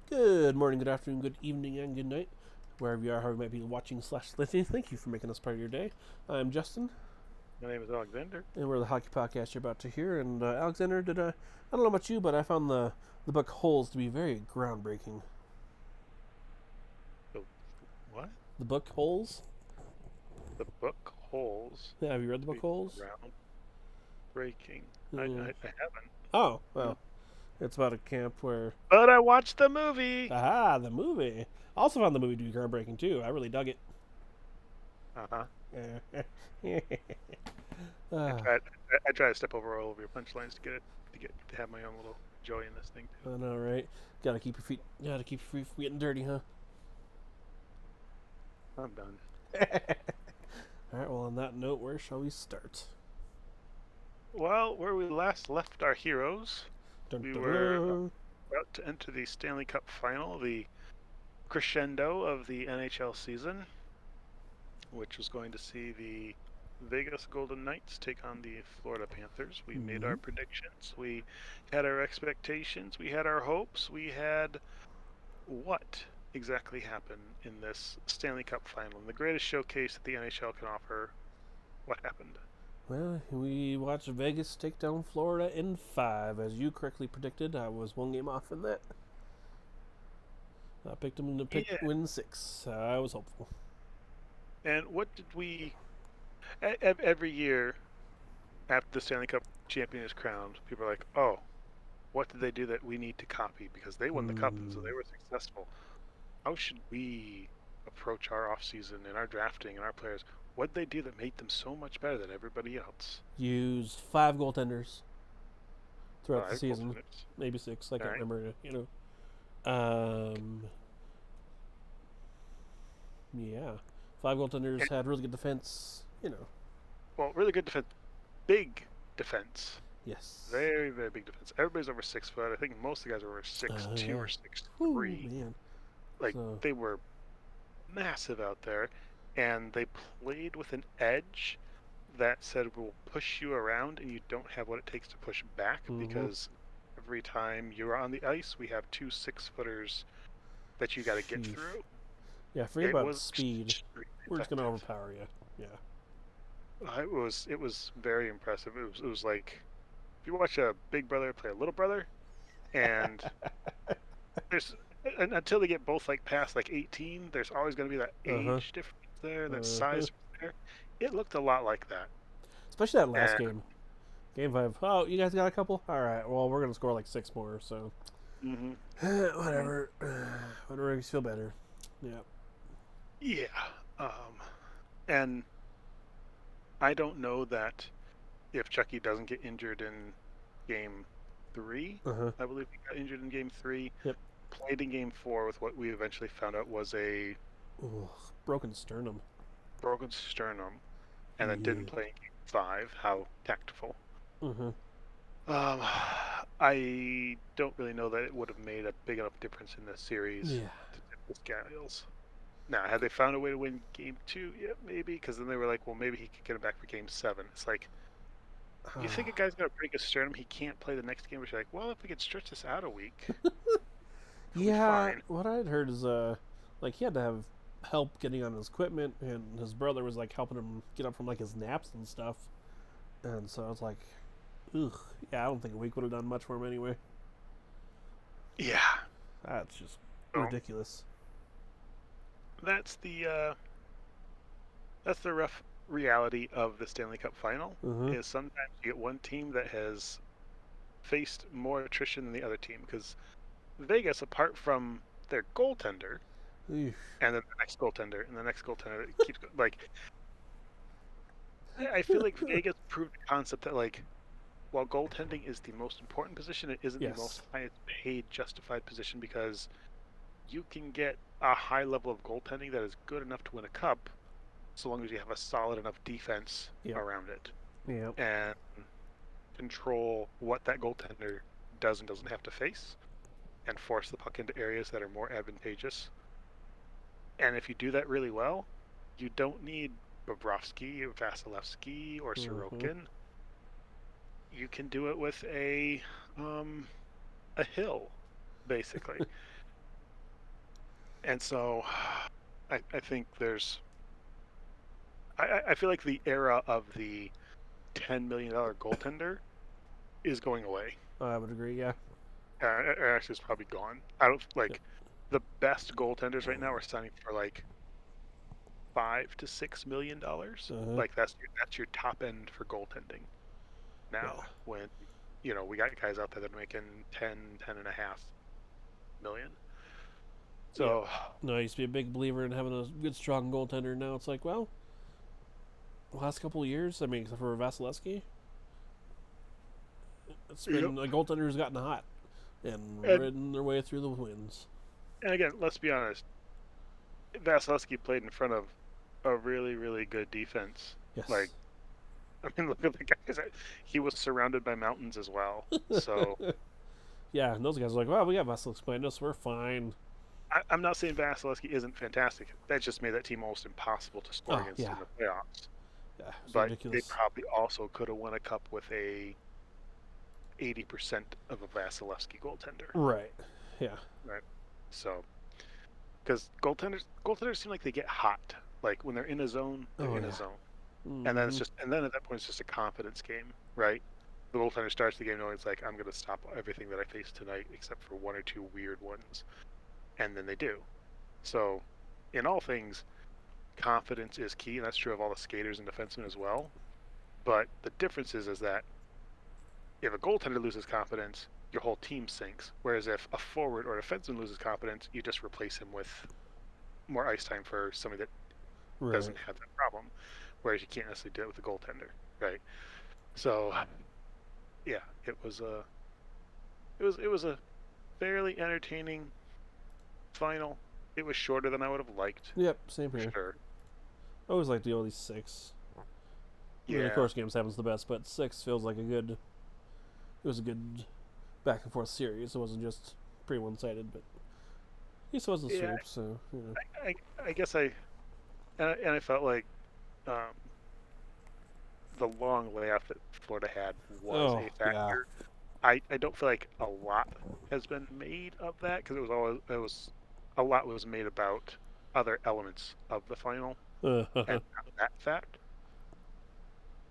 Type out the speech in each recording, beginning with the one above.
Good morning, good afternoon, good evening, and good night, wherever you are, however you might be watching slash listening. Thank you for making us part of your day. I'm Justin, My name is Alexander. and we're the hockey podcast you're about to hear. And Alexander, I don't know about you, but I found the book Holes to be very groundbreaking. The what? The book Holes? The book Holes. Yeah, have you read the book Be Holes? groundbreaking. I, I, Mm. I haven't. Oh, No. well, it's about a camp where. But I watched the movie. Aha, the movie. I also found the movie to be groundbreaking too. I really dug it. Uh huh. I Ah, tried. I try to step over all of your punchlines to have my own little joy in this thing too. I know, right? Gotta keep your feet from getting dirty, huh? I'm done. All right. Well, on that note, where shall we start? Well, where we last left our heroes, Dun, we dun, were dun. about to enter the Stanley Cup final, the crescendo of the NHL season, which was going to see the Vegas Golden Knights take on the Florida Panthers. We made Mm-hmm. our predictions. We had our expectations. We had our hopes. We had what exactly happened in this Stanley Cup final, and the greatest showcase that the NHL can offer. What happened? Well, we watched Vegas take down Florida in 5, as you correctly predicted. I was one game off in that. I picked them to Yeah. win 6. I was hopeful. And what did we every year after the Stanley Cup champion is crowned, people are like, "Oh, what did they do that we need to copy because they won the cup and so Hmm. they were successful?" How should we approach our off season and our drafting and our players? What did they do that made them so much better than everybody else? Use 5 goaltenders throughout the Five season. goaltenders. Maybe 6. I All can't right. remember. Um, yeah. 5 goaltenders And had really good defense. well, really good defense, big defense, Yes. very very big defense. Everybody's over 6 foot. I think most of the guys are over 6'2" Yeah. or six Whew, three. man. Like So, they were massive out there, and they played with an edge that said we'll push you around and you don't have what it takes to push back mm-hmm. because every time you're on the ice we have two 6 footers that you got to get Sheesh. through. Yeah, forget It about was speed. extremely We're just gonna effective. overpower you. Yeah. It was very impressive. It was like if you watch a big brother play a little brother, and there's until they get both like past like 18, there's always going to be that Uh huh. age difference there, that Uh huh. size there. It looked a lot like that. Especially that last And game. Game 5. Oh, you guys got a couple? Alright, well, we're gonna score like 6 more, so. hmm Whatever. Whatever makes you feel better. Yeah. yeah, and I don't know that if Chucky doesn't get injured in game 3, Uh huh. I believe he got injured in game 3, Yep. played in game 4 with what we eventually found out was a Ugh, broken sternum. broken sternum, and then didn't Yeah. play in game 5. How tactful. Uh huh. Um, I don't really know that it would have made a big enough difference in the series Yeah. to tip the scales. Now, had they found a way to win game 2, yeah, maybe, because then they were like, well, maybe he could get him back for game 7. It's like, you think a guy's gonna break a sternum, he can't play the next game, but you're like, well, if we could stretch this out a week, he'll be Yeah, fine. what I'd heard is, like, he had to have help getting on his equipment, and his brother was, like, helping him get up from, like, his naps and stuff. And so I was like, ugh. Yeah, I don't think a week would have done much for him anyway. Yeah. That's just So ridiculous. that's the rough reality of the Stanley Cup final. Uh huh. Is sometimes you get one team that has faced more attrition than the other team because Vegas, apart from their goaltender, and then the next goaltender, and the next goaltender, it keeps like. I feel like Vegas proved the concept that like, while goaltending is the most important position, it isn't the Yes. most highest paid justified position because you can get a high level of goaltending that is good enough to win a cup, so long as you have a solid enough defense Yep. around it Yep. and control what that goaltender does and doesn't have to face, and force the puck into areas that are more advantageous. And if you do that really well, you don't need Bobrovsky or Vasilevsky or Mm-hmm. Sorokin. You can do it with um, a hill, basically. And so I think there's I feel like the era of the $10 million goaltender is going away. I would agree. Yeah. Actually, it's probably gone. I don't Yep. like the best goaltenders right now are signing for like $5 to $6 million. Uh-huh. Like that's your top end for goaltending Yeah. now. When we got guys out there that are making 10.5 million. Yep. So No, I used to be a big believer in having a good, strong goaltender. Now it's like, well, the last couple of years, I mean, except for Vasilevsky, it's yep. been a goaltender who's gotten hot and And ridden their way through the wins. and again, let's be honest. Vasilevsky played in front of a really really good defense. Like Yes. I mean, look at the guys. He was surrounded by mountains as well. So Yeah, and those guys are like, well, we got Vasilevsky behind us. We're fine. I'm not saying Vasilevsky isn't fantastic. That just made that team almost impossible to score Oh, against yeah. in the playoffs. Yeah, it's But they ridiculous. probably also could have won a cup with a 80% of a Vasilevsky goaltender. Right. Yeah. Right. So, because goaltenders seem like they get hot. Like when they're in a zone, they're Oh, in a yeah. zone, and Mm-hmm. then at that point it's just a confidence game, right? The goaltender starts the game knowing it's like I'm going to stop everything that I face tonight except for one or two weird ones, and then they do. So, in all things, confidence is key, and that's true of all the skaters and defensemen as well. But the difference is that if a goaltender loses confidence, your whole team sinks. Whereas if a forward or a defenseman loses confidence, you just replace him with more ice time for somebody that Right. doesn't have that problem. Whereas you can't necessarily do it with a goaltender, right? So yeah, it was a fairly entertaining final. It was shorter than I would have liked, Yep, same for here. sure. I always like the only six. I mean, of Yeah, course, Game 7's the best, but six feels like a good. It was a good back and forth series. It wasn't just pretty one sided, but at least it wasn't a yeah. sweep, so, you know. I guess I felt like um, the long layoff that Florida had was Oh, a yeah. factor. I don't feel like a lot has been made of that because it was a lot was made about other elements of the final and not that fact.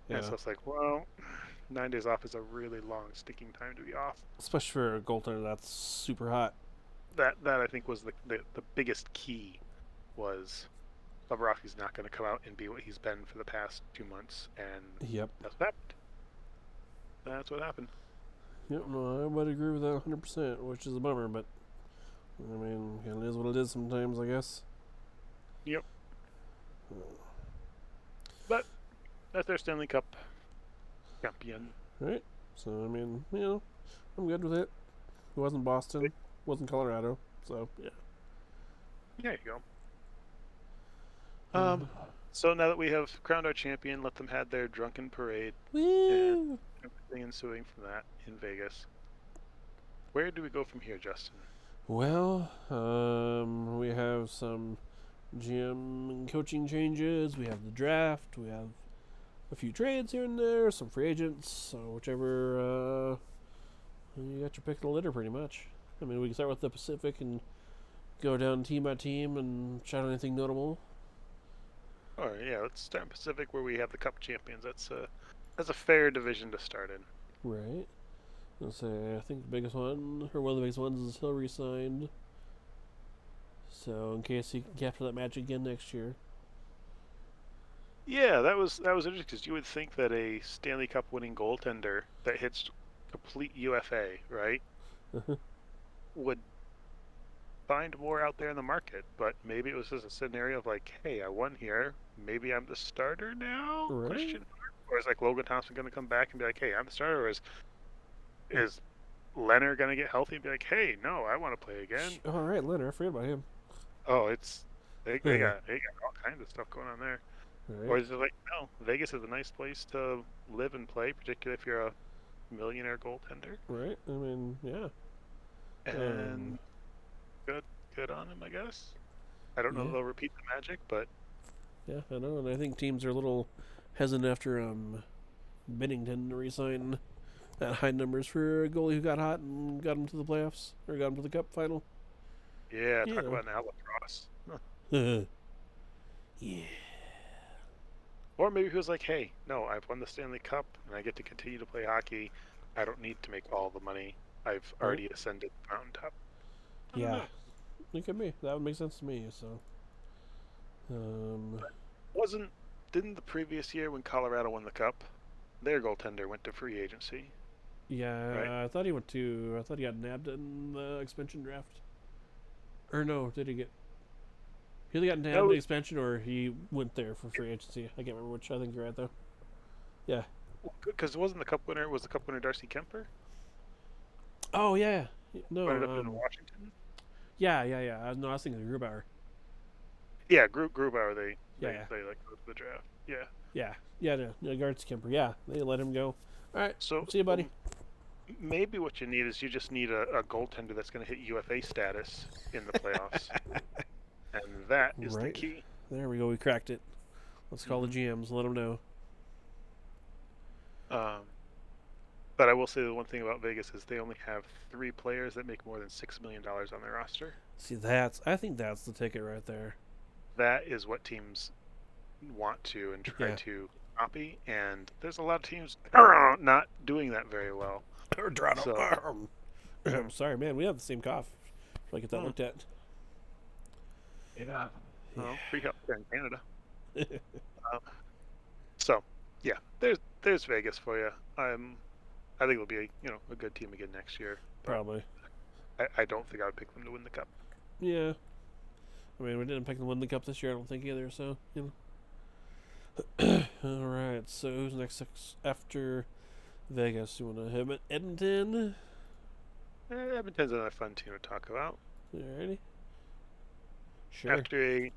And Yeah. so it's like, well, 9 days off is a really long sticking time to be off. Especially for a goaltender that's super hot. That I think was the biggest key was Bobrovsky's not going to come out and be what he's been for the past 2 months, and Yep. that's what happened. That's what happened. Yep, no, I would agree with that 100%, which is a bummer, but I mean, it is what it is sometimes, I guess. Yep. But that's their Stanley Cup champion. Right? So, I mean, I'm good with it. It wasn't Boston, wasn't Colorado, so, yeah. There you go. Um, So now that we have crowned our champion, let them have their drunken parade and Woo! everything ensuing from that in Vegas. Where do we go from here, Justin? Well, we have some GM and coaching changes. We have the draft. We have a few trades here and there, some free agents. So whichever you got your pick of the litter, pretty much. I mean, we can start with the Pacific and go down team by team and shout out anything notable. All right, yeah, let's start in Pacific where we have the Cup champions. That's a fair division to start in. Right. Let's say I think the biggest one, or one of the biggest ones, is Hillary signed. So in case he can capture that match again next year. Yeah, that was interesting because you would think that a Stanley Cup winning goaltender that hits complete UFA, right, would find more out there in the market. But maybe it was just a scenario of like, hey, I won here. Maybe I'm the starter now? Right? Question mark. Or is like Logan Thompson going to come back and be like, hey, I'm the starter? Or is Leonard going to get healthy and be like, hey, no, I want to play again? All right, Leonard. I forgot about him. Oh, they got all kinds of stuff going on there. Or Right. is it like, no, Vegas is a nice place to live and play, particularly if you're a millionaire goaltender. Right. I mean, yeah. And good, good on him, I guess. I don't know Yeah. if they'll repeat the magic, but Yeah, I know, and I think teams are a little hesitant after Bennington to resign at high numbers for a goalie who got hot and got him to the playoffs or got him to the Cup final. Yeah, You talk know. about an albatross. Huh. Yeah. Or maybe he was like, hey, no, I've won the Stanley Cup and I get to continue to play hockey. I don't need to make all the money. I've Right? already ascended the mountaintop. I don't Yeah. know. It could be. That would make sense to me. So, um, Wasn't didn't the previous year when Colorado won the cup, their goaltender went to free agency, right? yeah, I thought he went to. I thought he got nabbed in the expansion draft. Or no, did he get? He either got nabbed in No, the expansion or he went there for free agency. I can't remember which. I think you're right though. Yeah. because it wasn't the cup winner. Was the cup winner Darcy Kemper? Oh yeah. Who No. ended up in Washington. Yeah, yeah, yeah. No, I was thinking of Grubauer. Yeah, Grubauer. They Yeah, they yeah, they like go to the draft. Yeah. yeah, yeah. No, no, Garth Kemper. Yeah, they let him go. All right. So, See you, so buddy. maybe what you need is you just need a goaltender that's going to hit UFA status in the playoffs, and that is the Right. key. There we go. We cracked it. Let's call the Hmm. GMs. Let them know. Um, but I will say the one thing about Vegas is they only have 3 players that make more than $6 million on their roster. See, that's. I think that's the ticket right there. That is what teams want to and try Yeah. to copy, and there's a lot of teams not doing that very well. Or Drano. So, I'm sorry, man. We have the same cough. Should I get that looked at? yeah, Yeah. well, free healthcare in Canada. Um, so, yeah, there's Vegas for you. I think it'll be a good team again next year, but Probably. I don't think I would pick them to win the cup. Yeah. I mean, we didn't pick them to win the cup this year. I don't think either. So All right. So who's next after Vegas? You want to hit Edmonton? Edmonton's another fun team to talk about. Alrighty. Sure. After a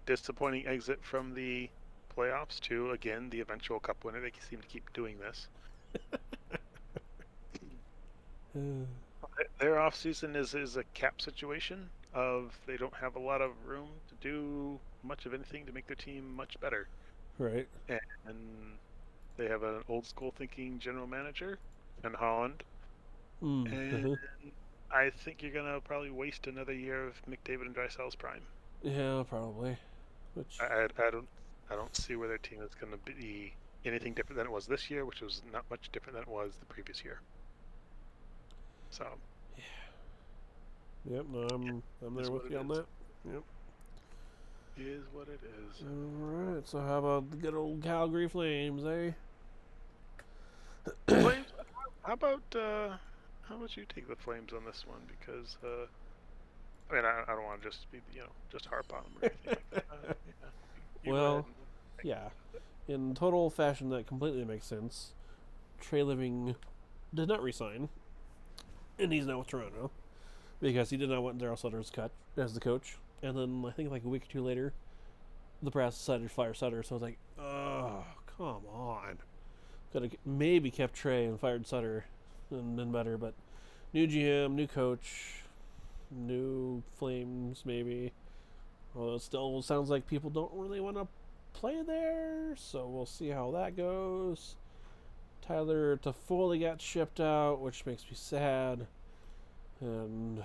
disappointing exit from the playoffs to, again, the eventual cup winner, they seem to keep doing this. Their off season is a cap situation of they don't have a lot of room to do much of anything to make their team much better. Right. And they have an old school thinking general manager in Holland. And I think you're gonna probably waste another year of McDavid and Dreisaitl's prime. Yeah, probably. Which. I don't see where their team is gonna be anything different than it was this year, which was not much different than it was the previous year. So. Yep. No, I'm there with you on that. Yep. Is what it is. All right. So how about the good old Calgary Flames, eh? Flames. How about you take the Flames on this one? Because I mean, I don't want to just be just harp on them or anything like that. You Well, yeah. In total fashion, that completely makes sense. Trey Living did not resign, and he's now with Toronto because he did not want Daryl Sutter's cut as the coach. And then I think like a week or two later, the press decided to fire Sutter. So I was like, oh, come on. Could have maybe kept Trey and fired Sutter and been better. But new GM, new coach, new Flames maybe. Although it still sounds like people don't really want to play there, so we'll see how that goes. Tyler Toffoli got shipped out, which makes me sad. And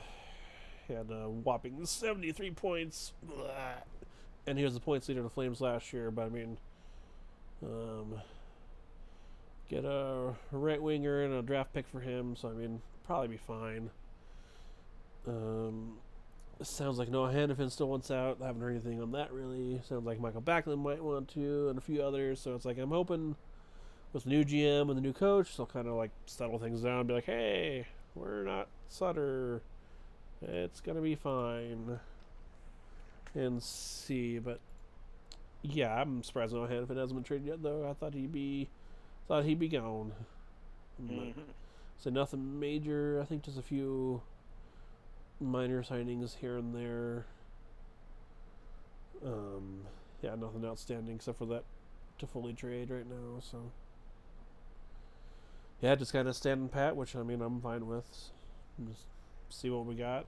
he had a whopping 73 points. Blah. And he was the points leader of the Flames last year, but I mean, get a right winger and a draft pick for him, so I mean, probably be fine. Sounds like Noah Hannafin still wants out. I haven't heard anything on that really. Sounds like Michael Backlund might want to, and a few others. So it's like I'm hoping with the new GM and the new coach, they'll kind of like settle things down and be like, hey, we're not Sutter. It's gonna be fine. And see, but yeah, I'm surprised Noah Hannafin hasn't been traded yet, though. I thought he'd be gone. Mm-hmm. So nothing major. I think just a few minor signings here and there. Yeah, nothing outstanding except for that Toffoli trade right now. So yeah, just kind of standing pat, which I mean I'm fine with. Just see what we got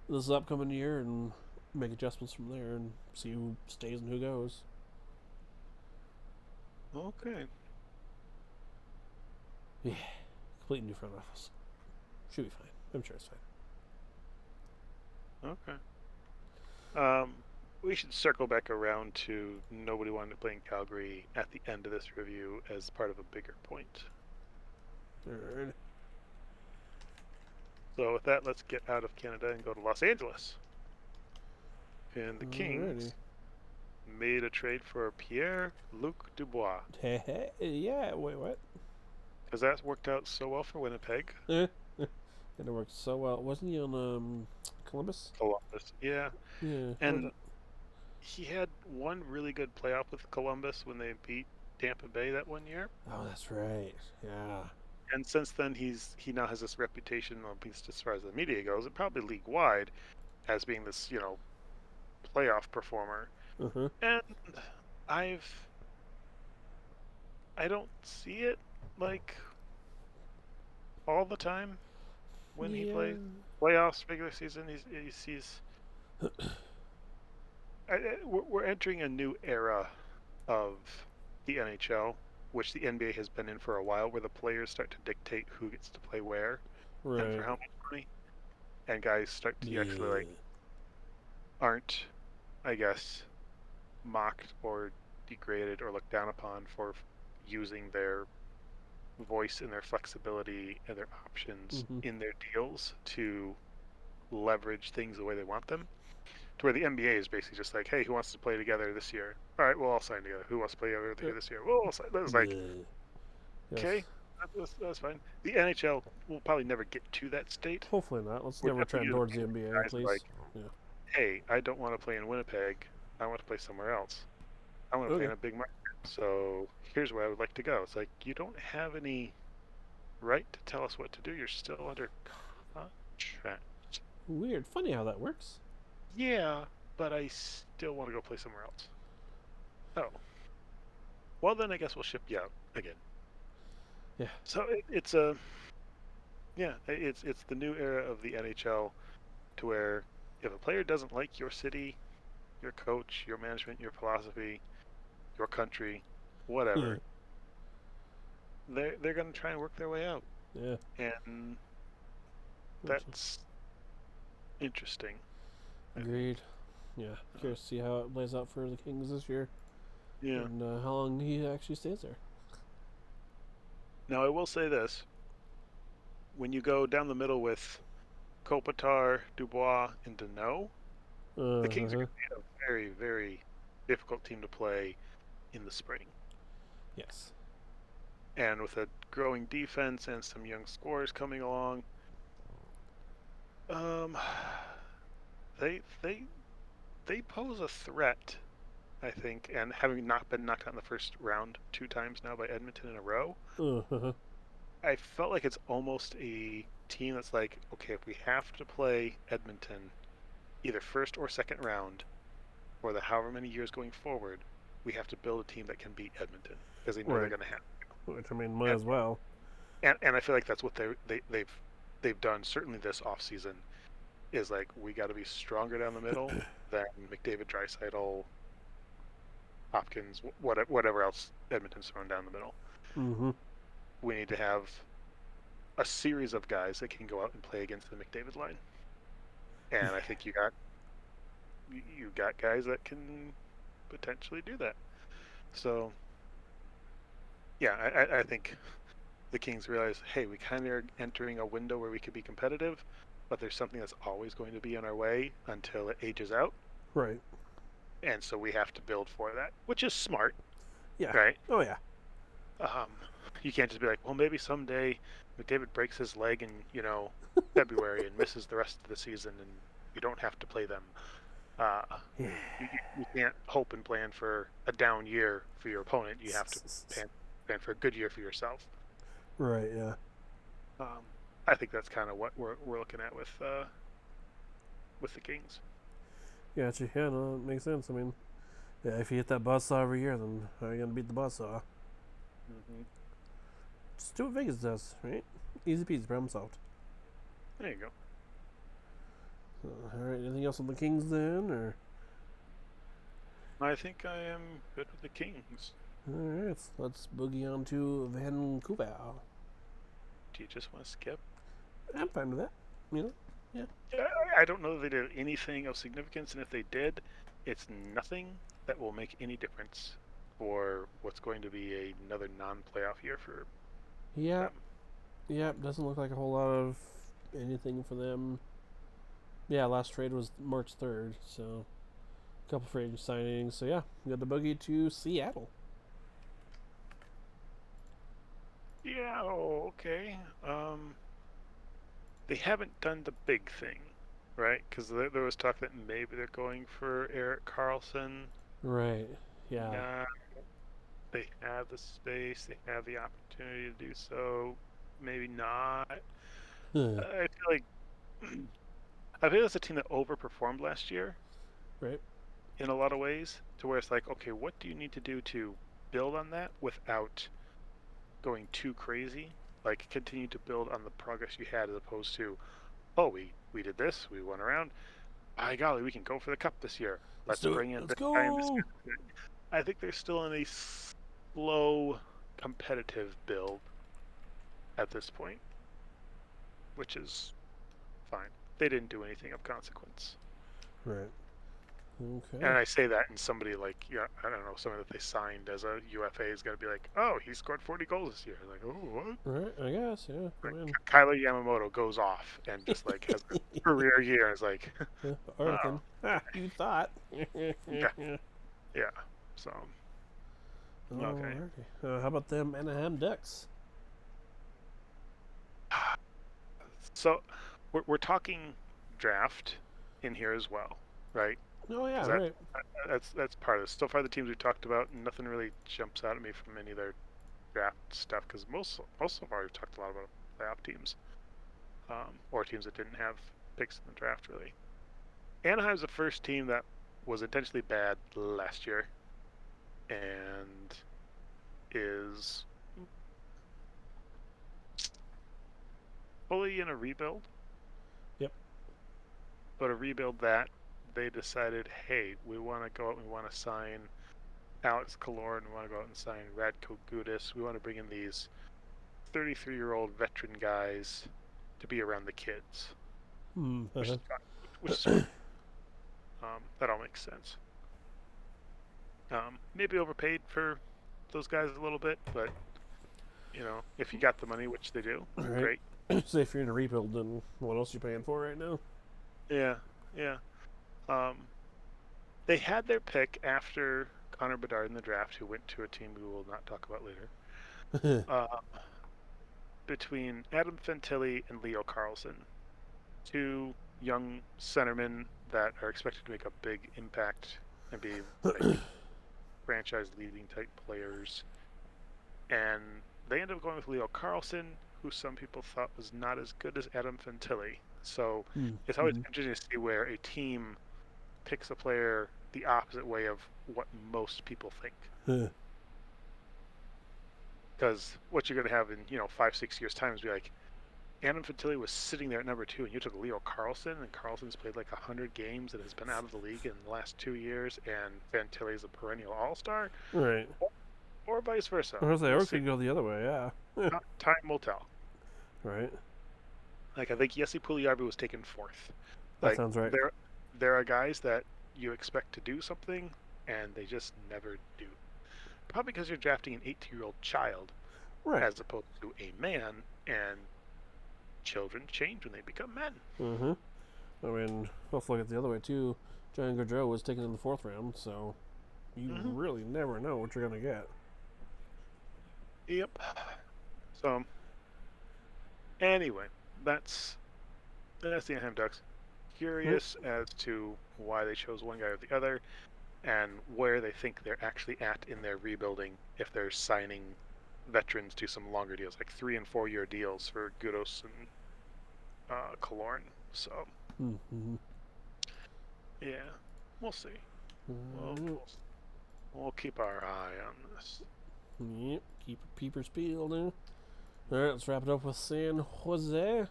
this upcoming year and make adjustments from there and see who stays and who goes. Okay. Yeah, complete new front office. Should be fine. I'm sure it's fine. Okay. Um, we should circle back around to nobody wanted to play in Calgary at the end of this review as part of a bigger point. Alright. So with that, let's get out of Canada and go to Los Angeles. And the Kings made a trade for Pierre-Luc Dubois. Yeah, wait, what? Because that worked out so well for Winnipeg. And it worked so well. Wasn't he on Columbus? Columbus, yeah. Yeah. And he had one really good playoff with Columbus when they beat Tampa Bay that one year. Oh, that's right. Yeah. And since then, he now has this reputation, at least as far as the media goes, and probably league wide, as being this playoff performer. Uh-huh. And I don't see it like all the time when he plays playoffs, regular season. He's we're entering a new era of the NHL, which the NBA has been in for a while, where the players start to dictate who gets to play where Right. and for how much money, and guys start to actually aren't, I guess, mocked or degraded or looked down upon for using their voice and their flexibility and their options in their deals to leverage things the way they want them. To where the NBA is basically just like, hey, who wants to play together this year? All right, we'll all sign together. Who wants to play together this year? We'll all sign. That's like, okay, that's fine. The NHL will probably never get to that state. Hopefully not. Let's never trend towards the NBA, please. Like, hey, I don't want to play in Winnipeg. I want to play somewhere else. I want to play in a big market. So here's where I would like to go. It's like, you don't have any right to tell us what to do. You're still under contract. Weird. Funny how that works. Yeah, but I still want to go play somewhere else. Oh. Well, then I guess we'll ship you out again. Yeah. So it's the new era of the NHL, to where if a player doesn't like your city, your coach, your management, your philosophy, your country, whatever, they're going to try and work their way out. Yeah. And that's interesting. Agreed. Yeah. Curious to see how it plays out for the Kings this year. Yeah. And how long he actually stays there. Now, I will say this. When you go down the middle with Kopitar, Dubois, and Deneau, the Kings are going to be a very, very difficult team to play in the spring. Yes. And with a growing defense and some young scorers coming along, they pose a threat, I think. And having not been knocked out in the first round 2 times now by Edmonton in a row, I felt like it's almost a team that's like, okay, if we have to play Edmonton either first or second round for the however many years going forward, we have to build a team that can beat Edmonton, because they know they're going to have to. Which, I mean, might as well. And I feel like that's what they've done, certainly this offseason, is like, we got to be stronger down the middle than McDavid, Draisaitl, Hopkins, whatever else Edmonton's throwing down the middle. Mm-hmm. We need to have a series of guys that can go out and play against the McDavid line. And I think you got guys that can potentially do that. So, yeah, I think the Kings realize, hey, we kind of are entering a window where we could be competitive, but there's something that's always going to be in our way until it ages out. Right. And so we have to build for that, which is smart. Yeah. Right? Oh, yeah. You can't just be like, well, maybe someday McDavid breaks his leg in, February and misses the rest of the season, and you don't have to play them. You can't hope and plan for a down year for your opponent. You have to plan for a good year for yourself. Right, yeah. I think that's kind of what we're looking at with the Kings. Gotcha. Yeah, no, it makes sense. I mean, yeah, if you hit that buzzsaw every year, then how are you going to beat the buzzsaw? Mm-hmm. Just do what Vegas does, right? Easy peasy, problem solved. There you go. All right, anything else on the Kings then, or? I think I am good with the Kings. All right, let's boogie on to Vancouver. Do you just want to skip? I'm fine with that. Yeah. Yeah, I don't know that they did anything of significance, and if they did, it's nothing that will make any difference for what's going to be another non-playoff year for Yeah, them. yeah, doesn't look like a whole lot of anything for them. Yeah, last trade was March 3rd, so a couple free agent signings. So yeah, we got the boogie to Seattle. Yeah, oh, okay. They haven't done the big thing, right? Because there was talk that maybe they're going for Eric Carlson. Right. Yeah. Yeah, they have the space, they have the opportunity to do so. Maybe not. Huh. I feel like I feel it's a team that overperformed last year Right. in a lot of ways, to where it's like, okay, what do you need to do to build on that without going too crazy? Like, continue to build on the progress you had, as opposed to, oh, we did this, we went around. By golly, we can go for the cup this year. Let's Let's do it. bring in Let's this guy and this go. guy. I think they're still in a slow, competitive build at this point, which is fine. They didn't do anything of consequence. Right. And Okay. I say that, and somebody like, yeah, I don't know, somebody that they signed as a UFA is going to be like, oh, he scored 40 goals this year. Like, oh, what? Right. I guess. Yeah. I Like, mean, Kyler Yamamoto goes off and just like has a career year. It's like, yeah, oh, Arkin. Ah, you thought. yeah, yeah. So, okay. Alrighty. How about them Anaheim Ducks? So, we're talking draft in here as well, right? Oh yeah. Because Right. that's part of this. So far, the teams we talked about, nothing really jumps out at me from any of their draft stuff. Because most so far, we've talked a lot about playoff teams, or teams that didn't have picks in the draft. Really, Anaheim's the first team that was intentionally bad last year, and is fully in a rebuild. Yep. But a rebuild that they decided, hey, we want to go out and we want to sign Alex Killorn, we want to go out and sign Radko Gudas. We want to bring in these 33-year-old veteran guys to be around the kids, Hmm. which is fine, which is fine. That all makes sense. Maybe overpaid for those guys a little bit, but if you got the money, which they do, All right. great. So if you're in a rebuild, then what else are you paying for right now? Yeah, yeah. Um, they had their pick after Connor Bedard in the draft, who went to a team we will not talk about later. Between Adam Fantilli and Leo Carlson, two young centermen that are expected to make a big impact and be like franchise leading type players. And they ended up going with Leo Carlson, who some people thought was not as good as Adam Fantilli. So it's always interesting to see where a team picks a player the opposite way of what most people think. Because what you're going to have in 5-6 years time is be like, Adam Fantilli was sitting there at number 2, and you took Leo Carlson, and Carlson's played like 100 games and has been out of the league in the last 2 years, and Fantilli's a perennial all-star, Right. or vice versa. I was like, We'll or see. could go the other way. Yeah. Time will tell. Right. Like, I think Jesse Puljujarvi was taken 4th. That Like, sounds right. there are guys that you expect to do something, and they just never do. Probably because you're drafting an 18-year-old child Right. as opposed to a man, and children change when they become men. Mm-hmm. I mean, let's look at the other way too. John Gaudreau was taken in the 4th round, so you really never know what you're gonna get. Yep. So, anyway, that's the Anaheim Ducks. Curious as to why they chose one guy or the other, and where they think they're actually at in their rebuilding if they're signing veterans to some longer deals, like 3 and 4 year deals for Gudos and Killorn. So, Mm-hmm. yeah, we'll see. We'll keep our eye on this. Yep. Keep your peepers peeled. All right, let's wrap it up with San Jose.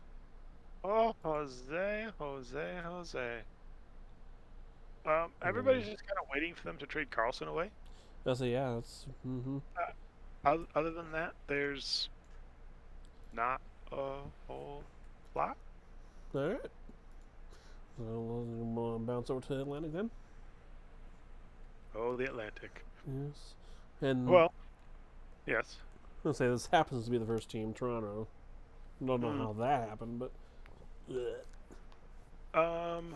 Oh, Jose. Everybody's just kind of waiting for them to trade Carlson away. I say, yeah, that's. Mm-hmm. Other than that, there's not a whole lot. All right. So we'll bounce over to the Atlantic then. Oh, the Atlantic. Yes. And Well, yes. I'll say this happens to be the first team, Toronto. Don't know Hmm. how that happened, but Um,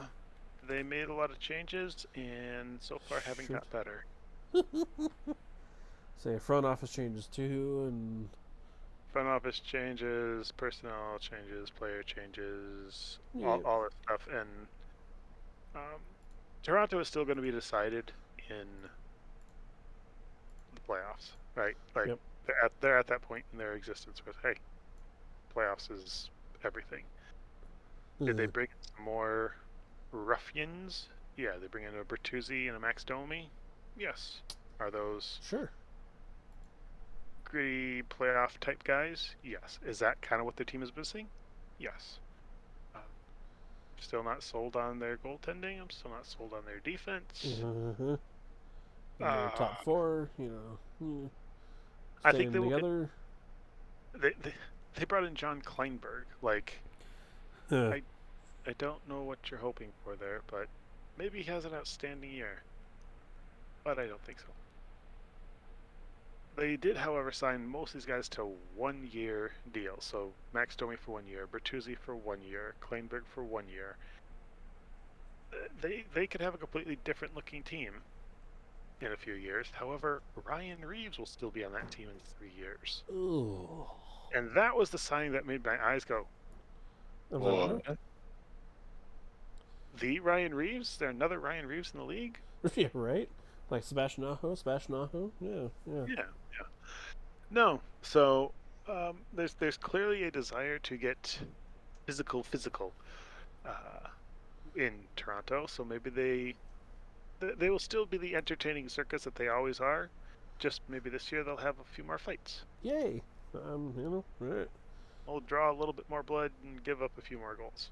they made a lot of changes, and so far haven't should got better. say front office changes too, and Front office changes, personnel changes, player changes, yeah, all that stuff, and um, Toronto is still going to be decided in the playoffs, right? Like yep. they're at that point in their existence where hey, playoffs is everything. Did they Uh, bring in some more ruffians? Yeah, they bring in a Bertuzzi and a Max Domi. Yes. Are those sure. gritty playoff type guys? Yes. Is that kind of what their team is missing? Yes. Uh, Still not sold on their goaltending. I'm still not sold on their defense. Uh-huh. And their Uh, top four, I think they staying will get. together. They brought in John Kleinberg. Like Huh. I I don't know what you're hoping for there, but maybe he has an outstanding year. But I don't think so. They did, however, sign most of these guys to 1 year deals. So Max Domi for 1 year, Bertuzzi for 1 year, Kleinberg for 1 year. They could have a completely different looking team in a few years. However, Ryan Reeves will still be on that team in 3 years. Ooh. And that was the signing that made my eyes go, I'm what? sorry. The Ryan Reeves? There another Ryan Reeves in the league? Yeah, right. Like Sebastian Aho. Yeah, yeah. Yeah, yeah. No. So there's clearly a desire to get physical uh, in Toronto. So maybe they will still be the entertaining circus that they always are. Just maybe this year they'll have a few more fights. Yay. Right. We'll draw a little bit more blood and give up a few more goals.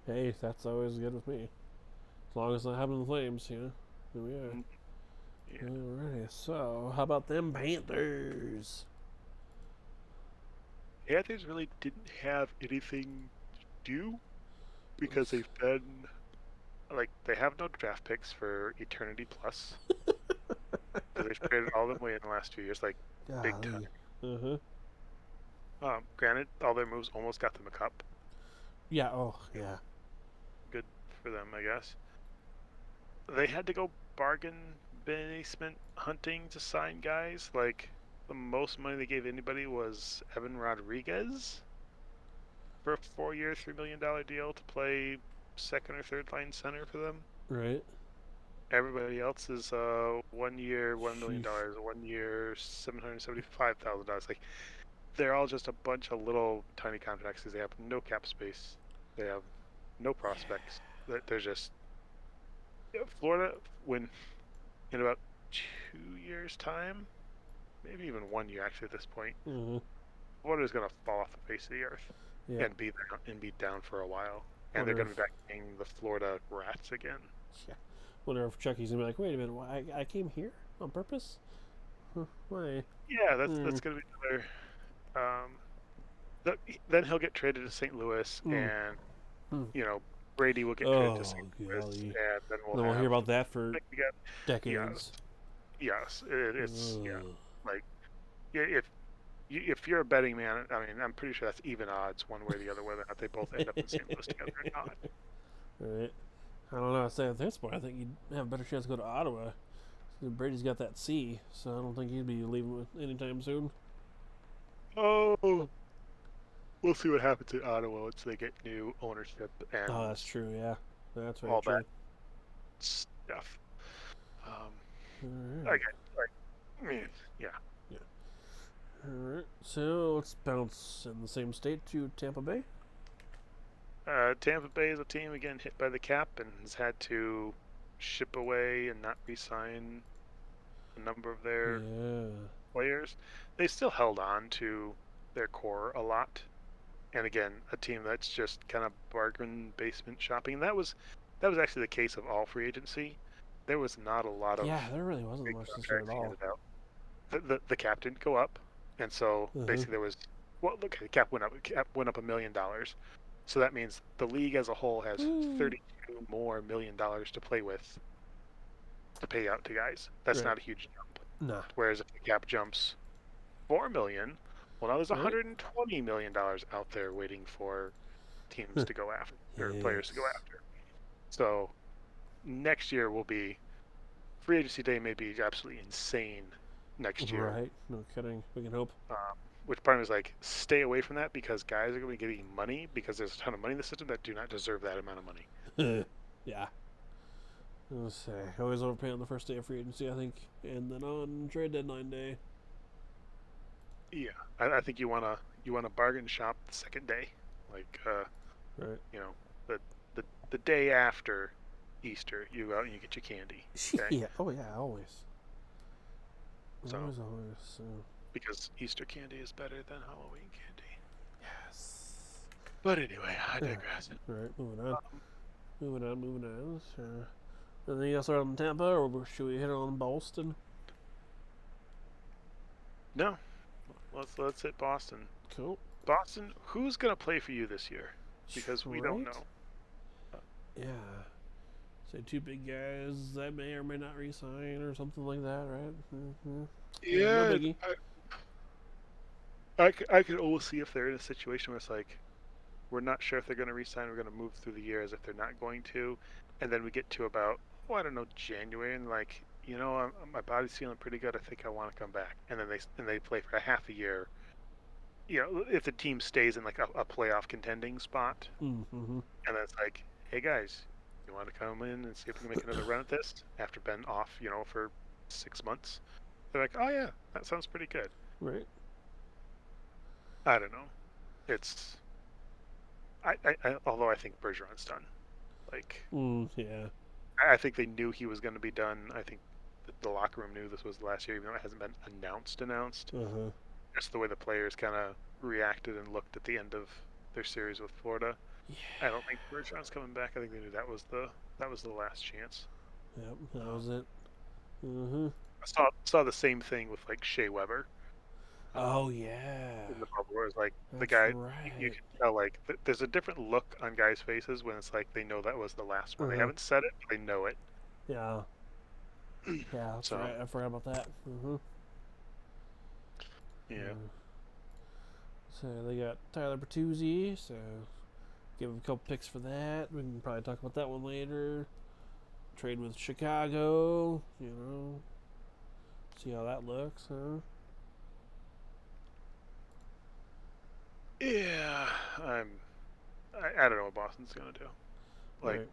Hey, that's always good with me. As long as I have the Flames, Here we are. Mm, Yeah. Alrighty, so how about them Panthers? Panthers really didn't have anything to do because they've been like they have no draft picks for Eternity Plus. So they've traded all of them away in the last 2 years, like big time. Golly. Uh-huh. Granted, all their moves almost got them a cup. Yeah, oh, yeah. Good for them, I guess. They had to go bargain basement hunting to sign guys. Like the most money they gave anybody was Evan Rodriguez for a 4 year, $3 million deal to play second or third line center for them. Right. Everybody else is 1 year, $1 million, Sheesh. 1 year, $775,000. Like they're all just a bunch of little tiny contracts because they have no cap space. They have no prospects. They're just Florida when in about 2 years' time, maybe even 1 year actually at this point, Uh-huh. Florida's gonna fall off the face of the earth Yeah. and be down for a while, and they're Wonder gonna if be back being the Florida Rats again. yeah. Wonder if Chucky's gonna be like, wait a minute, why I came here on purpose? Huh, why? Yeah, that's Hmm. gonna be another. Um, then he'll get traded to St. Louis, Hmm. and Hmm. Brady will get traded to Oh St. Louis, golly. and then we'll Then we'll hear have about that for like again. decades. Yes, yes, it's yeah. Ugh. Like yeah, if you're a betting man, I mean, I'm pretty sure that's even odds one way or the other whether or not they both end up in St. Louis together or not. Right. I don't know. I say at this point, I think you'd have a better chance to go to Ottawa. Brady's got that C, so I don't think he'd be leaving anytime soon. Oh, we'll see what happens in Ottawa once they get new ownership and Oh, that's true. Yeah, that's very all true. that stuff. Um, All right. again, yeah. Yeah. All right. So let's bounce in the same state to Tampa Bay. Tampa Bay is a team again hit by the cap and has had to ship away and not re-sign a number of their Yeah. players. They still held on to their core a lot, and again, a team that's just kind of bargain basement shopping. That was actually the case of all free agency. There was not a lot of Yeah, there really wasn't big much this year at contracts all. handed out. The cap didn't go up, and so Uh-huh. basically there was well, look, the cap went up. The cap went up $1 million. So that means the league as a whole has Woo. $32 more million to play with to pay out to guys. That's Right. not a huge jump. Nah. Whereas if the cap jumps 4 million, well, now there's Right. $120 million out there waiting for teams to go after or players to go Yes. after. So next year will be free agency day may be absolutely insane next year. Right. No kidding. We can hope. Which part of me is like, stay away from that because guys are going to be getting money because there's a ton of money in the system that do not deserve that amount of money. Yeah. Let's say always overpay on the first day of free agency, I think, and then on trade deadline day. Yeah, I think you want to bargain shop the second day, like Right. you know the the day after Easter, you go out and you get your candy. Okay, Yeah. Oh yeah. Always. so Always. So. because Easter candy is better than Halloween candy. Yes. But anyway, I Yeah. digress. Right. Moving on. So, anything else around Tampa, or should we hit on Boston? No, let's hit Boston. Cool. Boston, who's gonna play for you this year? Because we don't Right. know. Yeah. Say two big guys that may or may not resign or something like that, right? Mm-hmm. Yeah, no Yeah, biggie. I could almost see if they're in a situation where it's like we're not sure if they're going to resign. We're going to move through the year as if they're not going to, and then we get to about I don't know January, and like my body's feeling pretty good. I think I want to come back, and then they play for a half a year. If the team stays in like a playoff contending spot, Mm-hmm. and then it's like, hey guys, you want to come in and see if we can make another run at this after being off, for 6 months? They're like, oh yeah, that sounds pretty good. Right. I don't know. It's although I think Bergeron's done. Like, Yeah. I think they knew he was going to be done. I think the locker room knew this was the last year, even though it hasn't been announced. Uh huh. Just the way the players kind of reacted and looked at the end of their series with Florida. Yeah. I don't think Bergeron's coming back. I think they knew that was the last chance. Yep. That was it. Mm-hmm. I saw the same thing with like Shea Weber. Oh yeah. In the bubble, where it's like the That's guy, you right. can tell like there's a different look on guys' faces when it's like they know that was the last Uh one. They huh. haven't said it, but they know it. Yeah. Yeah. That's So right. I forgot about that. Mm-hmm. yeah, So they got Tyler Bertuzzi. So give him a couple picks for that. We can probably talk about that one later. Trade with Chicago. See how that looks, huh? yeah. I don't know what Boston's gonna do. Like,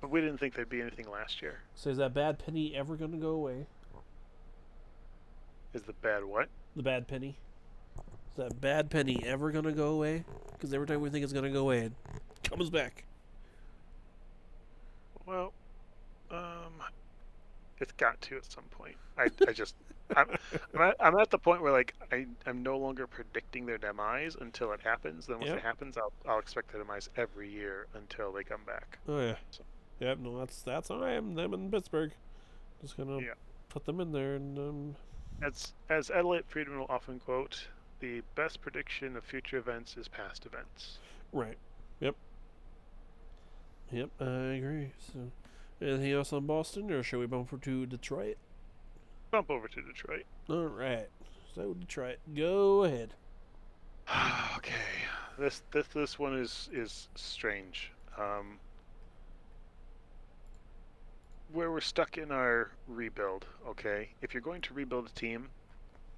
Right. we didn't think there'd be anything last year. So is that bad penny ever gonna go away? Is the bad what? The bad penny. Is that bad penny ever gonna go away? Because every time we think it's gonna go away, it comes back. Well, it's got to at some point. I just I'm at the point where like I'm no longer predicting their demise until it happens. Then once Yep. it happens, I'll expect their demise every year until they come back. Oh yeah. So Yep. No, that's how I am. Them in Pittsburgh. Just gonna yeah, put them in there and as Elliot Friedman will often quote, the best prediction of future events is past events. right. Yep. Yep. I agree. So, anything else on Boston, or shall we bump for to Detroit? Bump over to Detroit. All right. So Detroit, go ahead. Okay, this one is strange. Where we're stuck in our rebuild. Okay, if you're going to rebuild a team,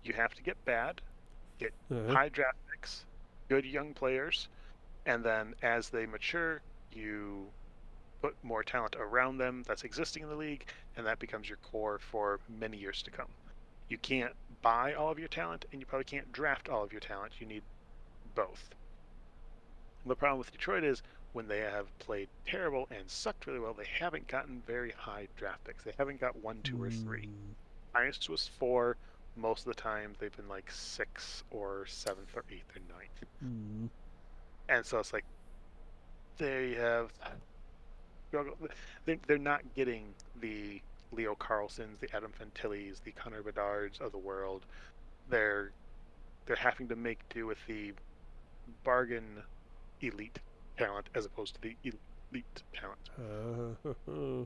you have to get Uh-huh. high draft picks, good young players, and then as they mature, you put more talent around them that's existing in the league, and that becomes your core for many years to come. You can't buy all of your talent, and you probably can't draft all of your talent. You need both. The problem with Detroit is when they have played terrible and sucked really well, they haven't gotten very high draft picks. They haven't got 1, 2, or 3. Mm, Highest was 4. Most of the time, they've been like 6 or 7th or 8th or 9th. mm, And so it's like they have they're not getting the Leo Carlsons, the Adam Fantillis, the Connor Bedards of the world. They're having to make do with the bargain elite talent as opposed to the elite talent. Uh,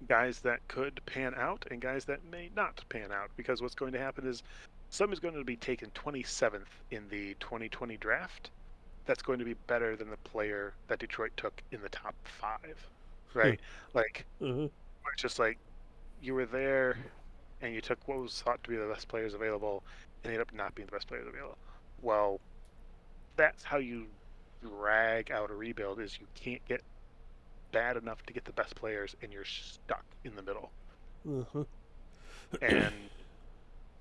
Guys that could pan out and guys that may not pan out, because what's going to happen is somebody's going to be taken 27th in the 2020 draft. That's going to be better than the player that Detroit took in the top 5, right? Like, it's just like you were there and you took what was thought to be the best players available and ended up not being the best players available. Well, that's how you drag out a rebuild, is you can't get bad enough to get the best players and you're stuck in the middle. And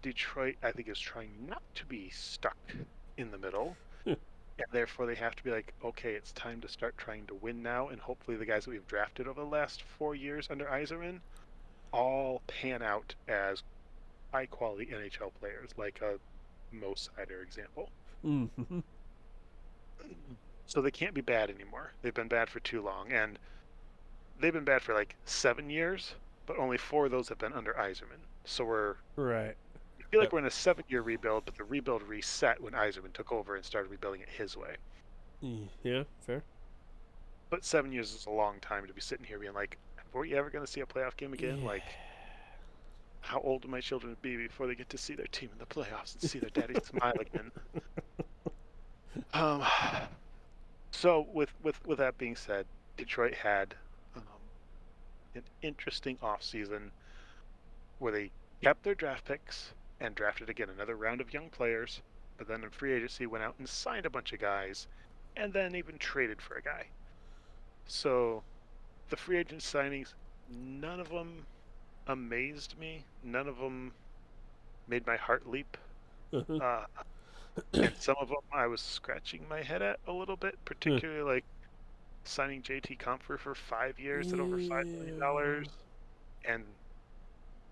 Detroit, I think, is trying not to be stuck in the middle. And therefore, they have to be like, okay, it's time to start trying to win now. And hopefully, the guys that we've drafted over the last 4 years under Yzerman all pan out as high quality NHL players, like a Mo Seider example. So they can't be bad anymore. They've been bad for too long. And they've been bad for like 7 years, but only 4 of those have been under Yzerman. So we're right. I feel like we're in a 7-year rebuild, but the rebuild reset when Yzerman took over and started rebuilding it his way. Yeah, fair. But 7 years is a long time to be sitting here being like, were you ever going to see a playoff game again? Yeah. Like, how old do my children be before they get to see their team in the playoffs and see their daddy smile again? So with that being said, Detroit had an interesting offseason where they kept their draft picks and drafted again another round of young players, but then in free agency went out and signed a bunch of guys and then even traded for a guy. So the free agent signings, none of them amazed me. None of them made my heart leap. And some of them I was scratching my head at a little bit, particularly like signing JT Compher for 5 years at over $5 million and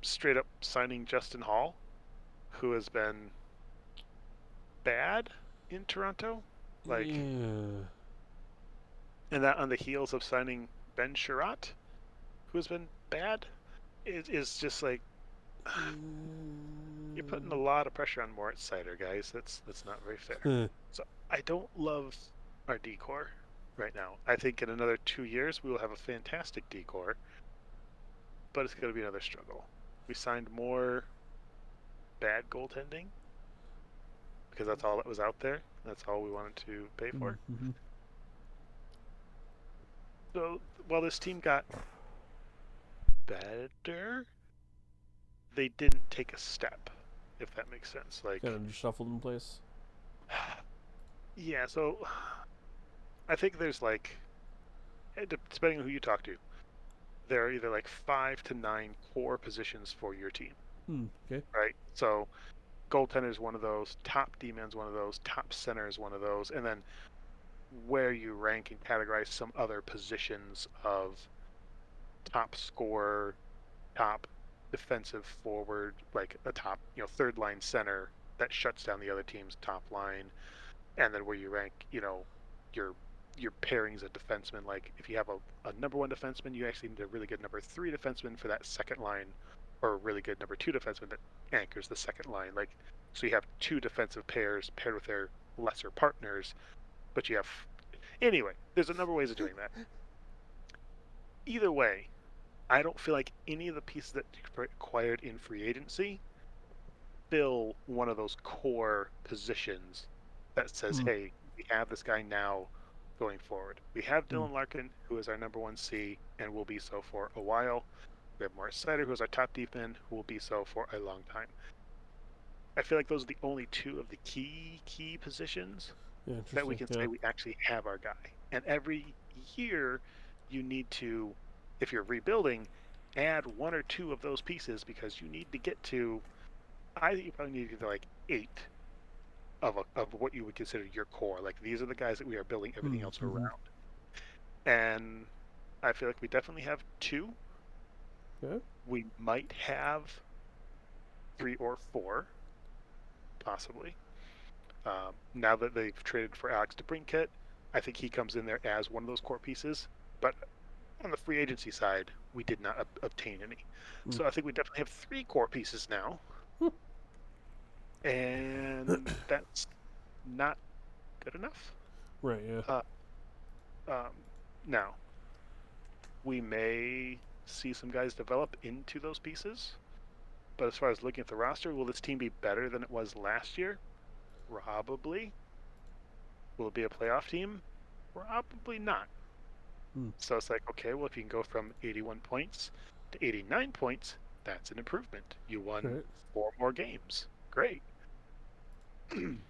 straight up signing Justin Hall, who has been bad in Toronto. Like, and that on the heels of signing Ben Sherratt, who has been bad. It is just like you're putting a lot of pressure on Moritz Seider, guys. That's not very fair. So I don't love our decor right now. I think in another 2 years we will have a fantastic decor, but it's going to be another struggle. We signed more bad goaltending because that's all that was out there. That's all we wanted to pay for. So while this team got better, they didn't take a step, if that makes sense. Like, kind of shuffled in place. Yeah, so I think there's like, depending on who you talk to, there are either like 5 to 9 core positions for your team. Okay. Right? So goaltender is one of those, top D-man is one of those, top center is one of those, and then where you rank and categorize some other positions of top scorer, top defensive forward, like a top, third line center that shuts down the other team's top line, and then where you rank, your pairings of defensemen. Like if you have a number 1 defenseman, you actually need a really good number 3 defenseman for that second line, or a really good number 2 defenseman that anchors the second line. Like, so you have 2 defensive pairs paired with their lesser partners, but you have, anyway, there's a number of ways of doing that. Either way, I don't feel like any of the pieces that Detroit acquired in free agency fill one of those core positions that says, hey, we have this guy now going forward. We have Dylan Larkin, who is our number 1 C and will be so for a while. We have Moritz Seider, who is our top defenseman, who will be so for a long time. I feel like those are the only 2 of the key positions that we can say we actually have our guy. And every year you need to, if you're rebuilding, add 1 or 2 of those pieces, because you need to get to, I think you probably need to get to like 8 of what you would consider your core. Like, these are the guys that we are building everything else around. And I feel like we definitely have 2. Okay. We might have 3 or 4, possibly. Now that they've traded for Alex DeBrincat, I think he comes in there as one of those core pieces. But on the free agency side, we did not obtain any. So I think we definitely have 3 core pieces now. And that's not good enough. Right, yeah. Um, now, we may see some guys develop into those pieces, but as far as looking at the roster, will this team be better than it was last year? Probably. Will it be a playoff team? Probably not. Hmm. So it's like, okay, well, if you can go from 81 points to 89 points, that's an improvement. You won Right. 4 more games. Great.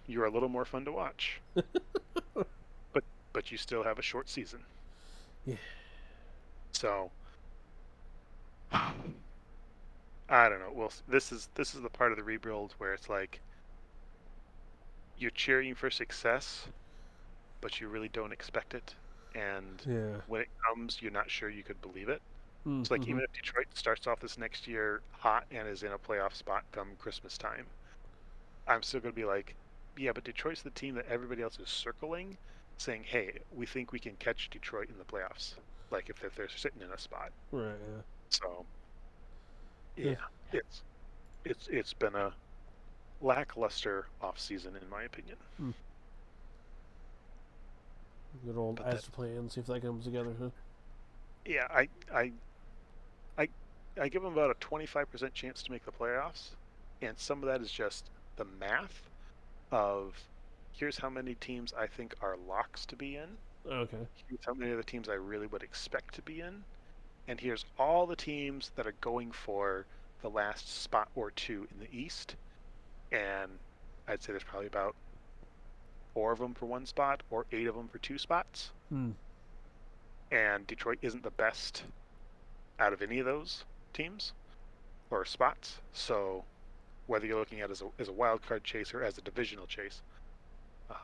You're a little more fun to watch. But you still have a short season. Yeah. So I don't know. Well, this is the part of the rebuild where it's like you're cheering for success, but you really don't expect it. And Yeah. when it comes, you're not sure you could believe it. It's like Mm-hmm. even if Detroit starts off this next year hot and is in a playoff spot come Christmas time, I'm still going to be like, yeah, but Detroit's the team that everybody else is circling, saying, hey, we think we can catch Detroit in the playoffs. Like if they're sitting in a spot. Right. Yeah. So Yeah. yeah, it's been a lackluster off season in my opinion. Hmm. Good old But that ice plan. See if that comes together. Huh? yeah, I I give them about a 25% chance to make the playoffs, and some of that is just the math of here's how many teams I think are locks to be in. Okay. Here's how many of the teams I really would expect to be in, and here's all the teams that are going for the last spot or two in the East. And I'd say there's probably about 4 of them for one spot or 8 of them for 2 spots. Hmm. And Detroit isn't the best out of any of those teams or spots. So whether you're looking at it as a wild card chase or as a divisional chase, um,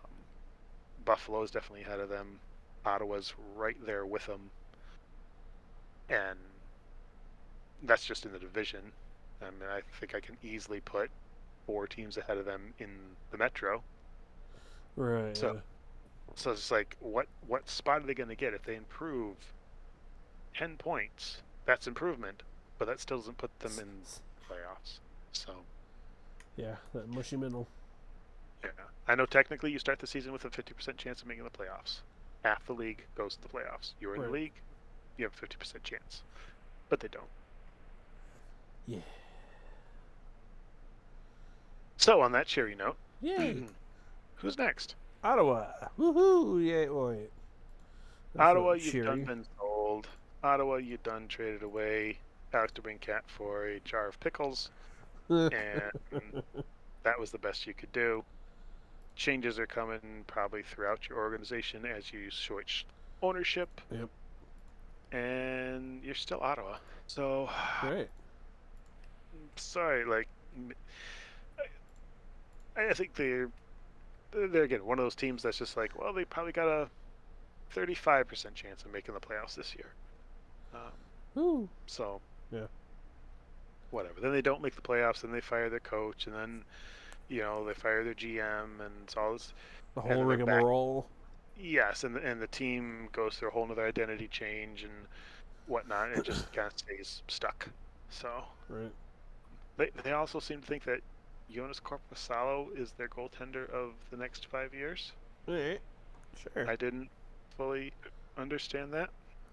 Buffalo is definitely ahead of them. Ottawa's right there with them, and that's just in the division. I mean, I think I can easily put 4 teams ahead of them in the Metro. Right. So, Yeah. so it's like, what spot are they going to get if they improve 10 points? That's improvement, but that still doesn't put them in playoffs. So, Yeah. That mushy middle. yeah, I know technically you start the season with a 50% chance of making the playoffs. Half the league goes to the playoffs. You're in the Right. league, you have a 50% chance, but they don't. Yeah. So, on that cheery note, Yay. who's next? Ottawa. Woohoo. Yay. Wait. That's Ottawa, not you've done cheery. been sold. Ottawa, you done traded away Alex DeBrincat for a jar of pickles, and that was the best you could do. Changes are coming probably throughout your organization as you switch ownership, Yep. and you're still Ottawa. So, Right. sorry, like, I think they're again one of those teams that's just like, well, they probably got a 35% chance of making the playoffs this year. Um, Woo. so, Yeah. whatever. Then they don't make the playoffs, and they fire their coach, and then they fire their GM, and it's all this, The and whole then they're back. rigmarole. Yes, and the team goes through a whole nother identity change and whatnot, and it just kind of stays stuck. So Right. they also seem to think that Jonas Corposalo is their goaltender of the next 5 years. Alright. Sure. I didn't fully understand that,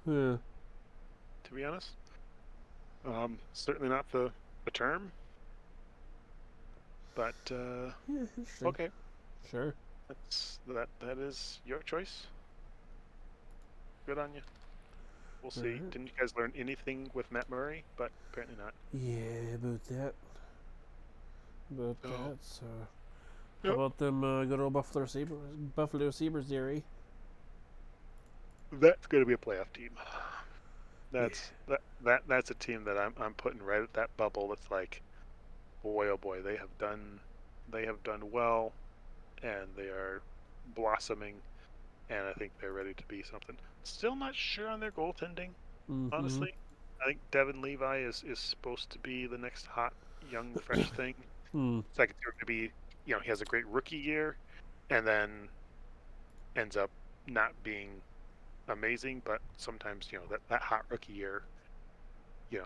Yeah. to be honest. Certainly not the term, but Yeah. Interesting. okay, Sure. that is your choice. Good on you. We'll see. Alright. Didn't you guys learn anything with Matt Murray? But apparently not. Yeah. About that. About So, that. So. How yep. about them good old Buffalo Sabres theory? That's going to be a playoff team. Yeah. That's a team that I'm putting right at that bubble. That's like, boy oh boy, they have done well, and they are blossoming, and I think they're ready to be something. Still not sure on their goaltending, Mm-hmm. honestly. I think Devin Levi is supposed to be the next hot young fresh thing. Hmm. It's like it's going to be, he has a great rookie year, and then ends up not being amazing. But sometimes, that hot rookie year, you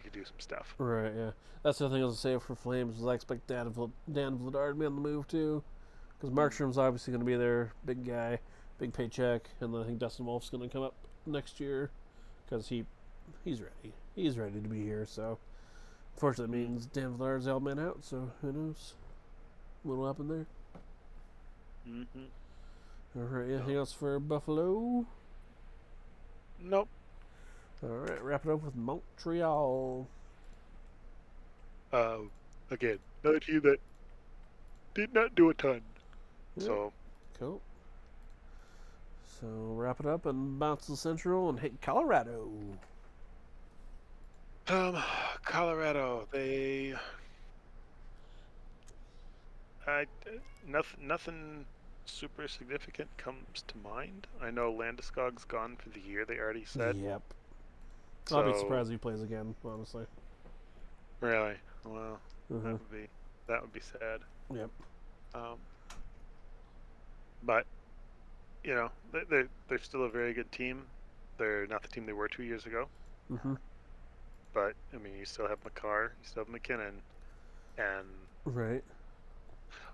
could do some stuff. Right. Yeah. That's the thing I was saying for Flames. Is I expect Dan Vladar to be on the move too, because Mm. Markstrom's obviously going to be their big guy, big paycheck, and then I think Dustin Wolf's going to come up next year because he's ready. He's ready to be here. So, unfortunately, it means Dan Villar's the old man out. So who knows what'll happen there? All right. Anything else for Buffalo? Nope. All right. Wrap it up with Montreal. Again, another team that did not do a ton. Yeah. So Cool. So wrap it up and bounce to Central and hit Colorado. Colorado, nothing super significant comes to mind. I know Landeskog's gone for the year. They already said. Yep. So, I'll be surprised if he plays again. Honestly. Really? Well, Uh-huh. that would be sad. Yep. But you know, they're still a very good team. They're not the team they were 2 years ago. Mm-hmm. But I mean, you still have McCarr, you still have McKinnon, and Right.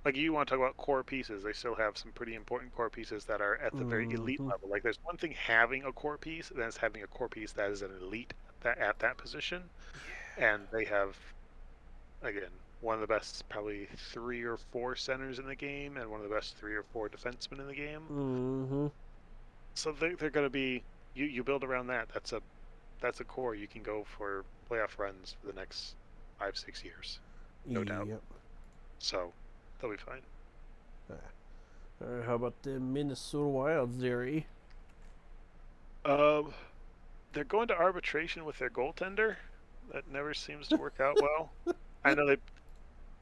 like you want to talk about core pieces, they still have some pretty important core pieces that are at the very elite Mhm. level. Like there's one thing having a core piece, and then it's having a core piece that is an elite at that position, and they have again one of the best probably 3 or 4 centers in the game, and one of the best 3 or 4 defensemen in the game. Mm-hmm. So they're going to be you build around that. That's a core you can go for playoff runs for the next 5-6 years, no doubt. Yep. So they'll be fine. All right. How about the Minnesota Wild, Zeri? They're going to arbitration with their goaltender. That never seems to work out well. I know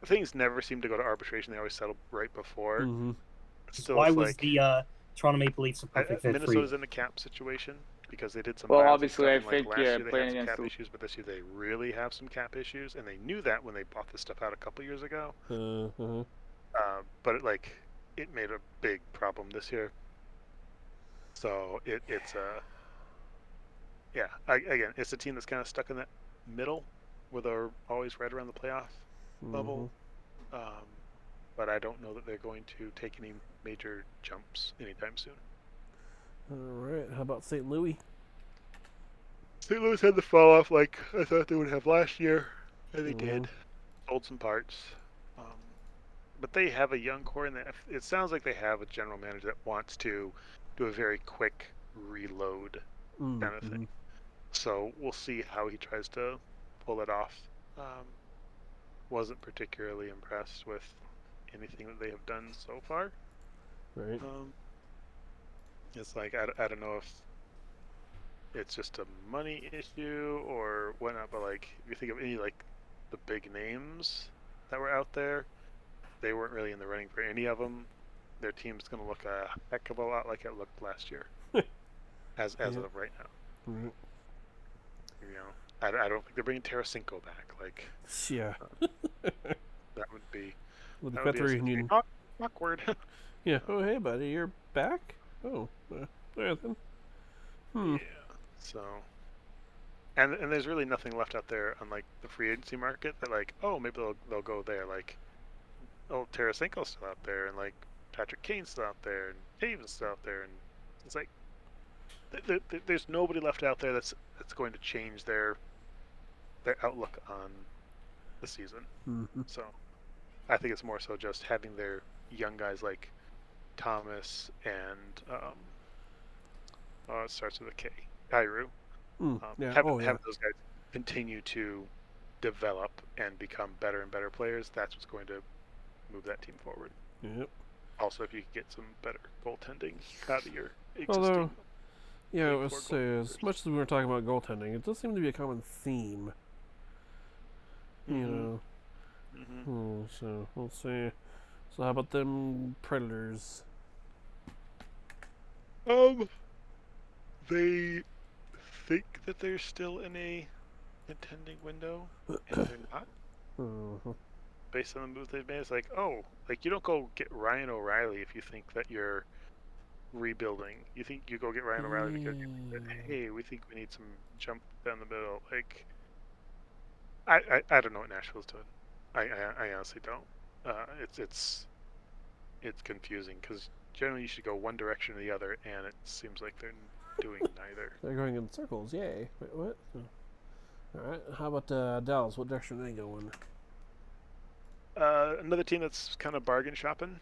things never seem to go to arbitration. They always settle right before. Mm-hmm. Still, Why it's was like the Toronto Maple Leafs a perfect fit for you? Minnesota's in a cap situation because they did some Well, buyouts and obviously, stuff, I and like think last year they playing had some against cap the issues, but this year they really have some cap issues, and they knew that when they bought this stuff out a couple years ago. Uh-huh. But it made a big problem this year. So it's again, it's a team that's kind of stuck in that middle where they're always right around the playoff level. But I don't know that they're going to take any major jumps anytime soon. All right. How about St. Louis? St. Louis had the fall off like I thought they would have last year, and they did. Sold some parts. But they have a young core, and it sounds like they have a general manager that wants to do a very quick reload kind of thing. So we'll see how he tries to pull it off. Wasn't particularly impressed with anything that they have done so far. Right. It's like I don't know if it's just a money issue or whatnot, but like if you think of any like the big names that were out there, they weren't really in the running for any of them. Their team's going to look a heck of a lot like it looked last year, as of right now. Right. You know, I don't think they're bringing Tarasenko back. Like, Yeah. that would be With the that would be reunion. awkward. Yeah. Oh, hey, buddy, you're back. Oh, there then. Yeah. So, and there's really nothing left out there on like the free agency market that like, oh, maybe they'll go there. Like, oh, Tarasenko's still out there, and like Patrick Kane's still out there, and Taves still out there, and it's like there's nobody left out there that's going to change their outlook on the season. So, I think it's more so just having their young guys like Thomas and it starts with a K, Kyrou. Having those guys continue to develop and become better and better players, that's what's going to move that team forward. Yep. Also, if you could get some better goaltending out of your existing. Although, yeah, I was say as much as we were talking about goaltending, it does seem to be a common theme. You know. So we'll see. So how about them Predators? They think that they're still in a contending window, and they're not. Based on the move they've made, it's like, oh, like you don't go get Ryan O'Reilly if you think that you're rebuilding. You think you go get Ryan O'Reilly because you think that, hey, we think we need some jump down the middle. Like, I don't know what Nashville's doing. I honestly don't. It's confusing because generally you should go one direction or the other, and it seems like they're doing neither. They're going in circles. Yay! Wait, what? All right. How about Dallas? What direction are they going? Another team that's kind of bargain shopping.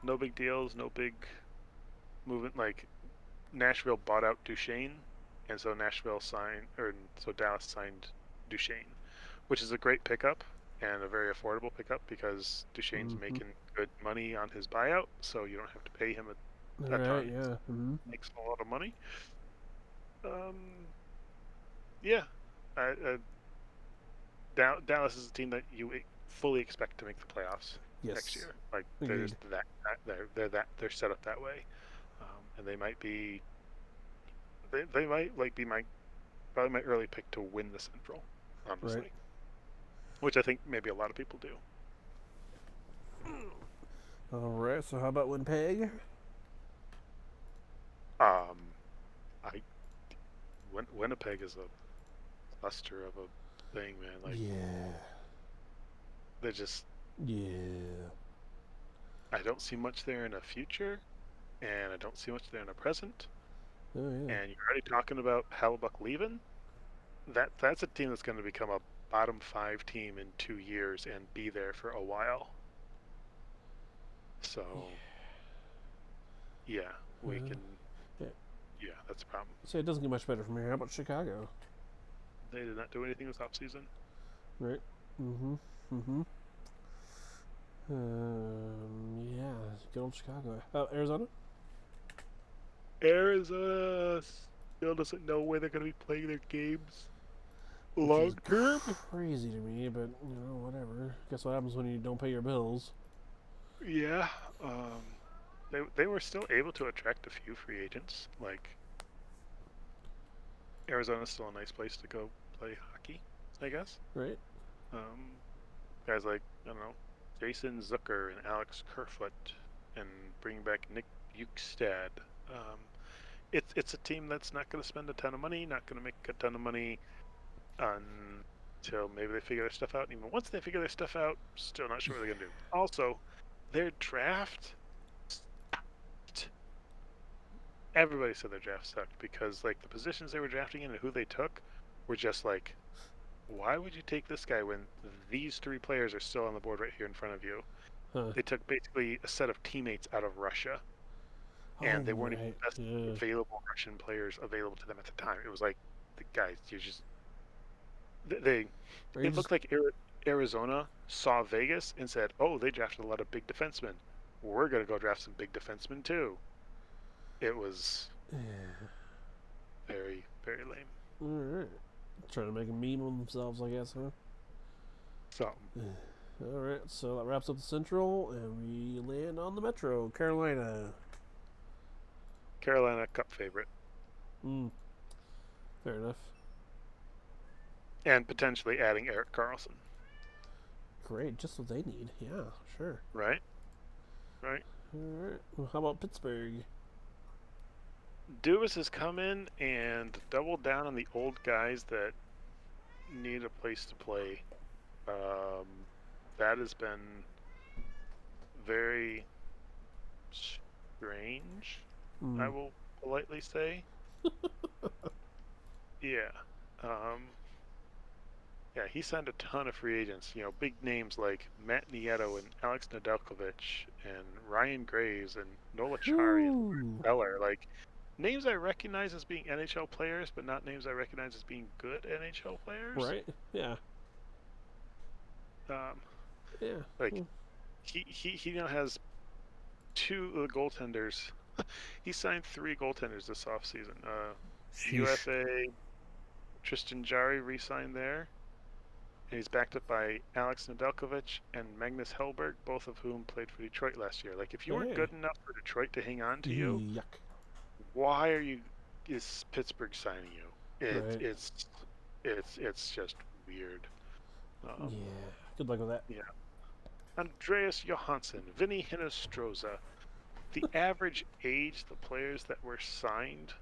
No big deals, no big movement. Like Nashville bought out Duchesne, and so Dallas signed Duchesne, which is a great pickup and a very affordable pickup because Duchesne's making good money on his buyout, so you don't have to pay him a ton. Yeah. Mm-hmm. Makes a lot of money. Yeah. Dallas is a team that you fully expect to make the playoffs next year. Like they're set up that way, and they might be. They might be probably my early pick to win the Central, honestly. Right. Which I think maybe a lot of people do. All right. So how about Winnipeg? Winnipeg is a cluster of a thing, man. Like they're just I don't see much there in a future, and I don't see much there in a present. Oh, yeah. And you're already talking about Hellebuyck leaving. That's a team that's going to become a bottom 5 team in 2 years and be there for a while. So, we can. Yeah, that's a problem. So it doesn't get much better from here. How about Chicago? They did not do anything this offseason. Right. Yeah, good old Chicago. Arizona? Arizona still doesn't know where they're going to be playing their games long term. Crazy to me, but whatever. Guess what happens when you don't pay your bills? Yeah. They were still able to attract a few free agents. Like Arizona's still a nice place to go play hockey, I guess. Right. Guys like Jason Zucker and Alex Kerfoot, and bringing back Nick Bukestad. It's a team that's not going to spend a ton of money, not going to make a ton of money until maybe they figure their stuff out. And even once they figure their stuff out, still not sure what they're going to do. Also, their draft, everybody said their draft sucked because like the positions they were drafting in and who they took were just like, why would you take this guy when these 3 players are still on the board right here in front of you? They took basically a set of teammates out of Russia. And they weren't even the best available Russian players available to them at the time. It was like, the guys, it looked like Arizona saw Vegas and said, oh, they drafted a lot of big defensemen. We're going to go draft some big defensemen too. It was very, very lame. All right. Trying to make a meme of themselves, I guess, huh? Something. All right, so that wraps up the Central, and we land on the Metro, Carolina. Carolina Cup favorite. Fair enough. And potentially adding Erik Karlsson. Great, just what they need. Yeah, sure. Right. All right. Well, how about Pittsburgh? Dubas has come in and doubled down on the old guys that need a place to play. That has been very strange, I will politely say. Yeah. He signed a ton of free agents. Big names like Matt Nieto and Alex Nedeljkovic and Ryan Graves and Nola Chari and Beller. Like, names I recognize as being NHL players, but not names I recognize as being good NHL players. Right. Yeah. Like, he now has 2 of the goaltenders. He signed 3 goaltenders this offseason. UFA Tristan Jarry re-signed there. And he's backed up by Alex Nedeljkovic and Magnus Hellberg, both of whom played for Detroit last year. Like, if you weren't good enough for Detroit to hang on to you, why is Pittsburgh signing you? It's just weird. Good luck with that. Yeah. Andreas Johansson, Vinny Hinostroza. The average age the players that were signed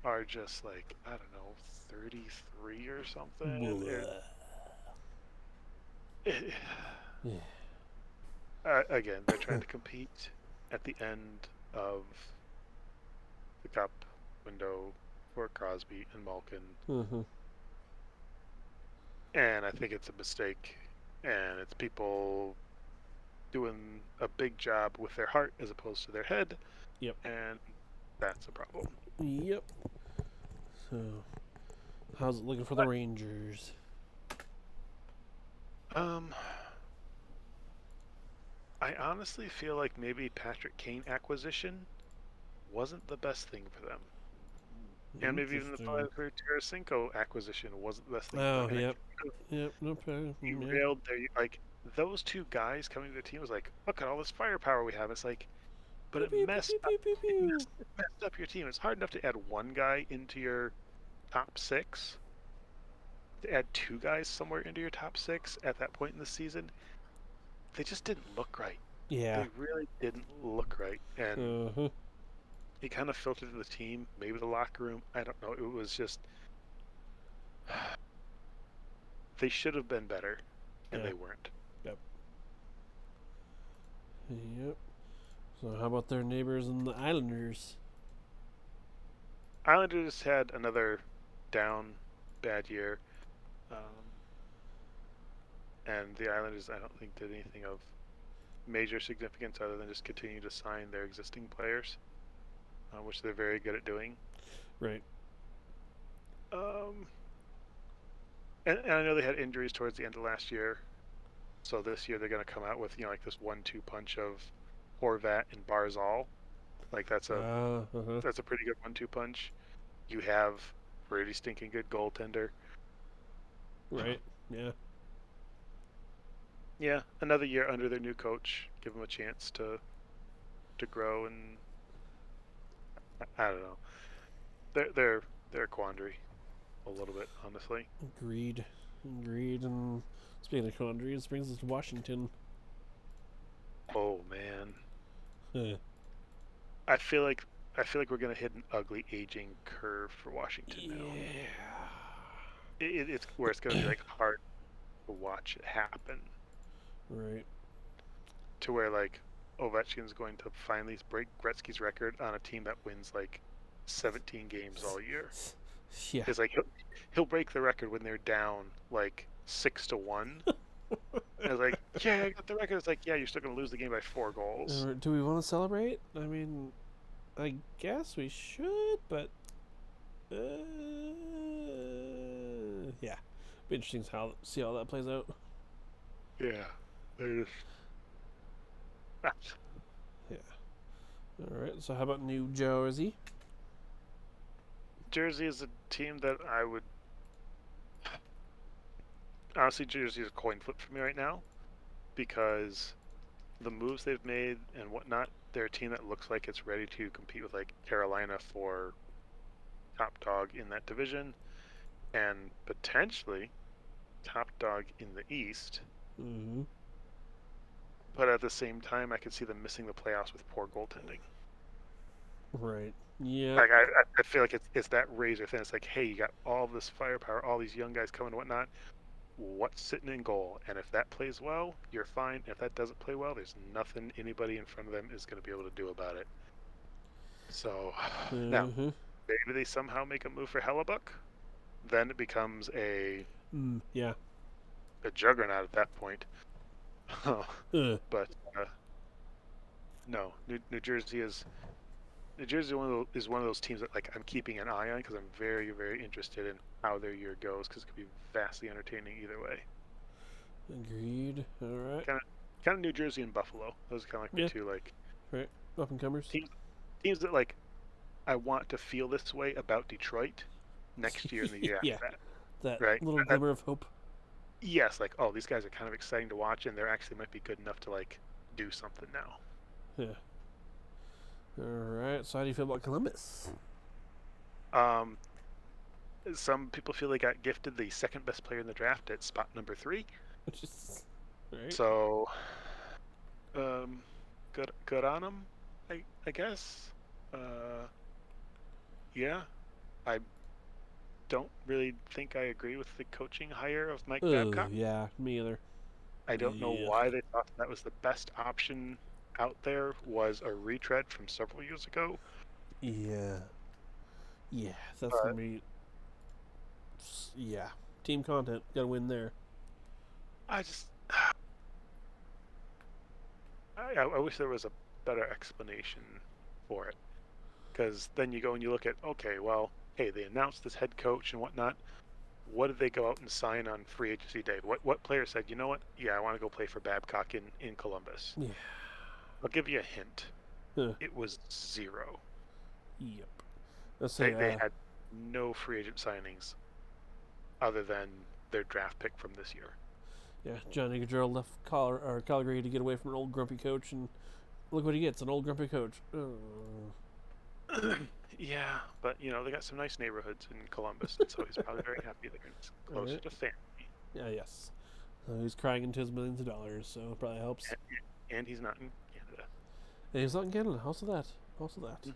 are just like, I don't know, 33 or something. Again, they're trying to compete. at the end of the cup window for Crosby and Malkin. Mm-hmm. And I think it's a mistake. And it's people doing a big job with their heart as opposed to their head. Yep. And that's a problem. Yep. So, how's it looking for the Rangers? I honestly feel like maybe Patrick Kane acquisition wasn't the best thing for them. And maybe even the Vladimir Tarasenko acquisition wasn't the best thing Oh, for them. yep. Yep, no problem. Derailed their, like, those two guys coming to the team was like, look at all this firepower we have. It's like, but it messed up your team. It's hard enough to add one guy into your top six. To add two guys somewhere into your top six at that point in the season, they just didn't look right. Yeah. They really didn't look right. And it kind of filtered to the team, maybe the locker room. I don't know. It was just... they should have been better, and they weren't. Yep. Yep. So how about their neighbors and the Islanders? Islanders had another down, bad year. And the Islanders, I don't think, did anything of major significance other than just continue to sign their existing players, which they're very good at doing. Right. And I know they had injuries towards the end of last year, so this year they're going to come out with, like this 1-2 punch of Horvat and Barzal. Like that's a pretty good 1-2 punch. You have pretty stinking good goaltender. Right. Yeah. Yeah, another year under their new coach. Give them a chance to grow, and I don't know. They're a quandary, a little bit, honestly. Agreed. And speaking of quandary, this brings us to Washington. Oh man. I feel like we're gonna hit an ugly aging curve for Washington now. Yeah. It's where it's gonna be like hard to watch it happen. Right. To where like Ovechkin's going to finally break Gretzky's record on a team that wins like 17 games all year. Yeah. It's like he'll break the record when they're down like 6-1. And it's like, yeah, I got the record. It's like, yeah, you're still gonna lose the game by 4 goals. Do we want to celebrate? I mean, I guess we should, but yeah, be interesting to see how that plays out. Yeah, they're just... yeah. All right. So how about New Jersey? Jersey is a team that I would honestly. Jersey is a coin flip for me right now, because the moves they've made and whatnot, they're a team that looks like it's ready to compete with like Carolina for top dog in that division, and potentially top dog in the East. Mm-hmm. But at the same time, I could see them missing the playoffs with poor goaltending. Right. Yeah. Like I feel like it's that razor thin. It's like, hey, you got all this firepower, all these young guys coming and whatnot. What's sitting in goal? And if that plays well, you're fine. If that doesn't play well, there's nothing anybody in front of them is going to be able to do about it. So now, maybe they somehow make a move for Hellebuck. Then it becomes a juggernaut at that point. But no, New Jersey is one of those teams that like I'm keeping an eye on because I'm very, very interested in how their year goes, because it could be vastly entertaining either way. Agreed. All right. Kind of New Jersey and Buffalo. Those are kind of like the two like right up and comers. Teams that like I want to feel this way about Detroit next year and the year after that right? little glimmer of hope. Yes, like, oh, these guys are kind of exciting to watch, and they actually might be good enough to like do something now. Yeah. All right. So how do you feel about Columbus? Some people feel they got gifted the second best player in the draft at spot number 3. Which is right. So, good on them, I guess. Yeah, I don't really think I agree with the coaching hire of Mike Babcock. Yeah, me either. I don't know why they thought that was the best option out there was a retread from several years ago. Yeah. Yeah, that's But gonna be. Yeah, team content. Gotta win there. I just, I wish there was a better explanation for it. Because then you go and you look at, okay, well, hey, they announced this head coach and whatnot. What did they go out and sign on free agency day? What player said, you know what? Yeah, I want to go play for Babcock in Columbus. Yeah. I'll give you a hint. Huh. It was zero. Yep. Let's say. They had no free agent signings other than their draft pick from this year. Yeah, Johnny Gaudreau left Calgary to get away from an old grumpy coach, and look what he gets—an old grumpy coach. Yeah, but they got some nice neighborhoods in Columbus, and so he's probably very happy there. It's closer to family. Yeah, yes. He's crying into his millions of dollars, so it probably helps. And he's not in Canada. And he's not in Canada. Also that. Mm-hmm.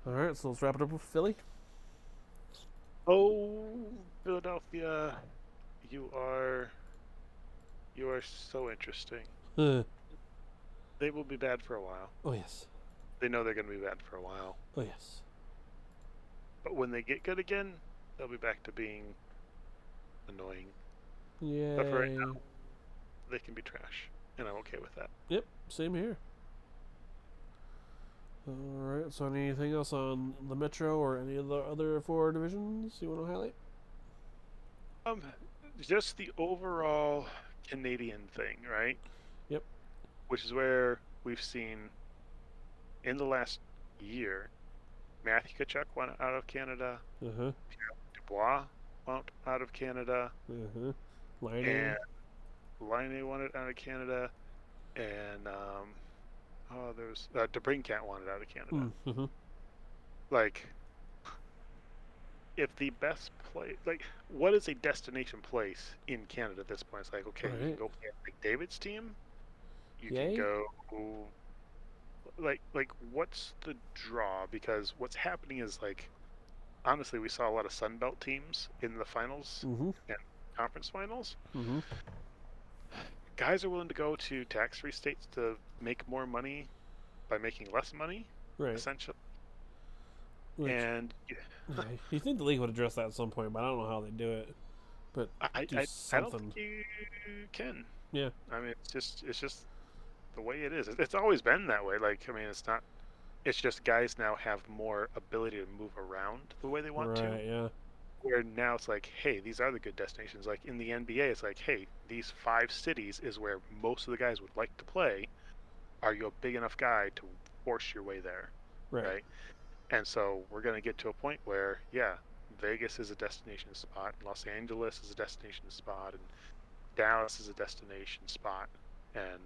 All right, so let's wrap it up with Philly. Oh, Philadelphia, you are so interesting. They will be bad for a while. Oh yes. They know they're going to be bad for a while. Oh yes. But when they get good again, they'll be back to being annoying. Yeah. But for right now, they can be trash, and I'm okay with that. Yep, same here. Alright, so anything else on the Metro or any of the other 4 divisions you want to highlight? Just the overall Canadian thing, right? Yep. Which is where we've seen in the last year, Matthew Tkachuk went out of Canada. Uh-huh. Dubois went out of Canada. Uh-huh. Laine. And Laine wanted out of Canada. And there's DeBrincat wanted out of Canada. Mm-hmm. Like, if the best play, like, what is a destination place in Canada at this point? It's like, okay, you can go play at McDavid's team. You can go, like, what's the draw? Because what's happening is, like, honestly, we saw a lot of Sunbelt teams in the finals and conference finals. Mm-hmm. Guys are willing to go to tax-free states to make more money by making less money, essentially. And you think the league would address that at some point, but I don't know how they do it. But I don't think you can. Yeah. I mean, it's just the way it is. It's always been that way. Like, I mean, it's not. It's just guys now have more ability to move around the way they want to. Yeah. Where now it's like, hey, these are the good destinations. Like in the NBA, it's like, hey, these 5 cities is where most of the guys would like to play. Are you a big enough guy to force your way there? Right? And so we're going to get to a point where, yeah, Vegas is a destination spot, Los Angeles is a destination spot, and Dallas is a destination spot, and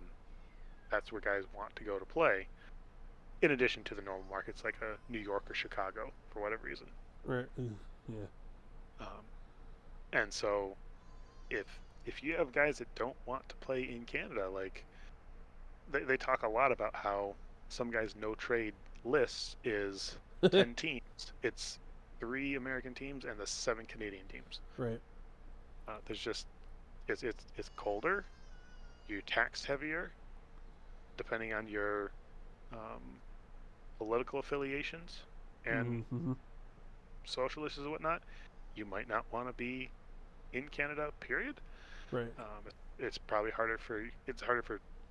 that's where guys want to go to play, in addition to the normal markets like New York or Chicago, for whatever reason. Right. Yeah. And so, if you have guys that don't want to play in Canada, like, they talk a lot about how some guys' no-trade lists is 10 teams. It's 3 American teams and the 7 Canadian teams. Right. There's just it's colder. You tax heavier, depending on your political affiliations and social issues and whatnot. You might not want to be in Canada. Period. Right. It's probably harder for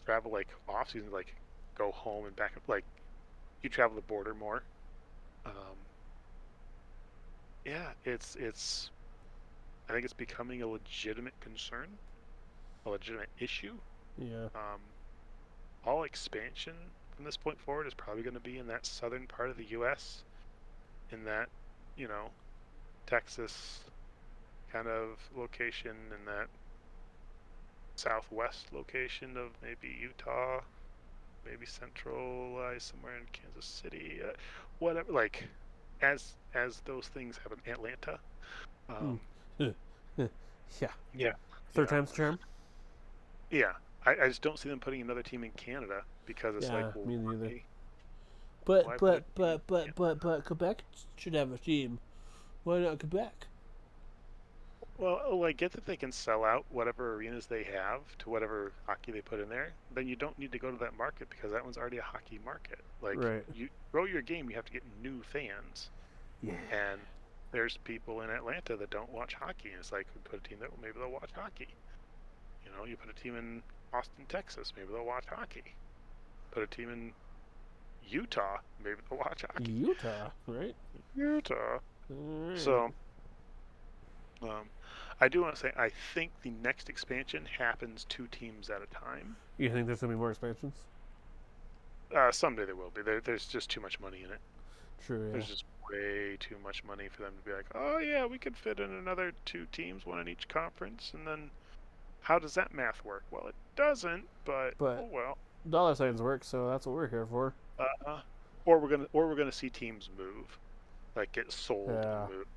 travel, like off season, like go home and back up. Like you travel the border more. Yeah, it's. I think it's becoming a legitimate concern, a legitimate issue. Yeah. All expansion from this point forward is probably going to be in that southern part of the U.S. In that, Texas kind of location, in that southwest location of maybe Utah, maybe centralized somewhere in Kansas City, whatever. Like, as those things happen, Atlanta. Yeah. Third time's the charm. Yeah, I just don't see them putting another team in Canada because it's like, well, me neither. But Quebec should have a team. Why not Quebec? Well, I get that they can sell out whatever arenas they have to whatever hockey they put in there. Then you don't need to go to that market because that one's already a hockey market. Like, Right. you grow your game, you have to get new fans. Yeah. And there's people in Atlanta that don't watch hockey. And it's like, we put a team there, well, maybe they'll watch hockey. You know, you put a team in Austin, Texas, maybe they'll watch hockey. Put a team in Utah, maybe they'll watch hockey. Utah, right? Utah. All right. So, I do want to say, I think the next expansion happens 2 teams at a time. You think there's gonna be more expansions? Someday there will be. There's just too much money in it. True. Yeah. There's just way too much money for them to be like, oh yeah, we could fit in another 2 teams, one in each conference, and then how does that math work? Well, it doesn't, but oh well. Dollar signs work, so that's what we're here for. Or we're gonna see teams move, like get sold Yeah. and move.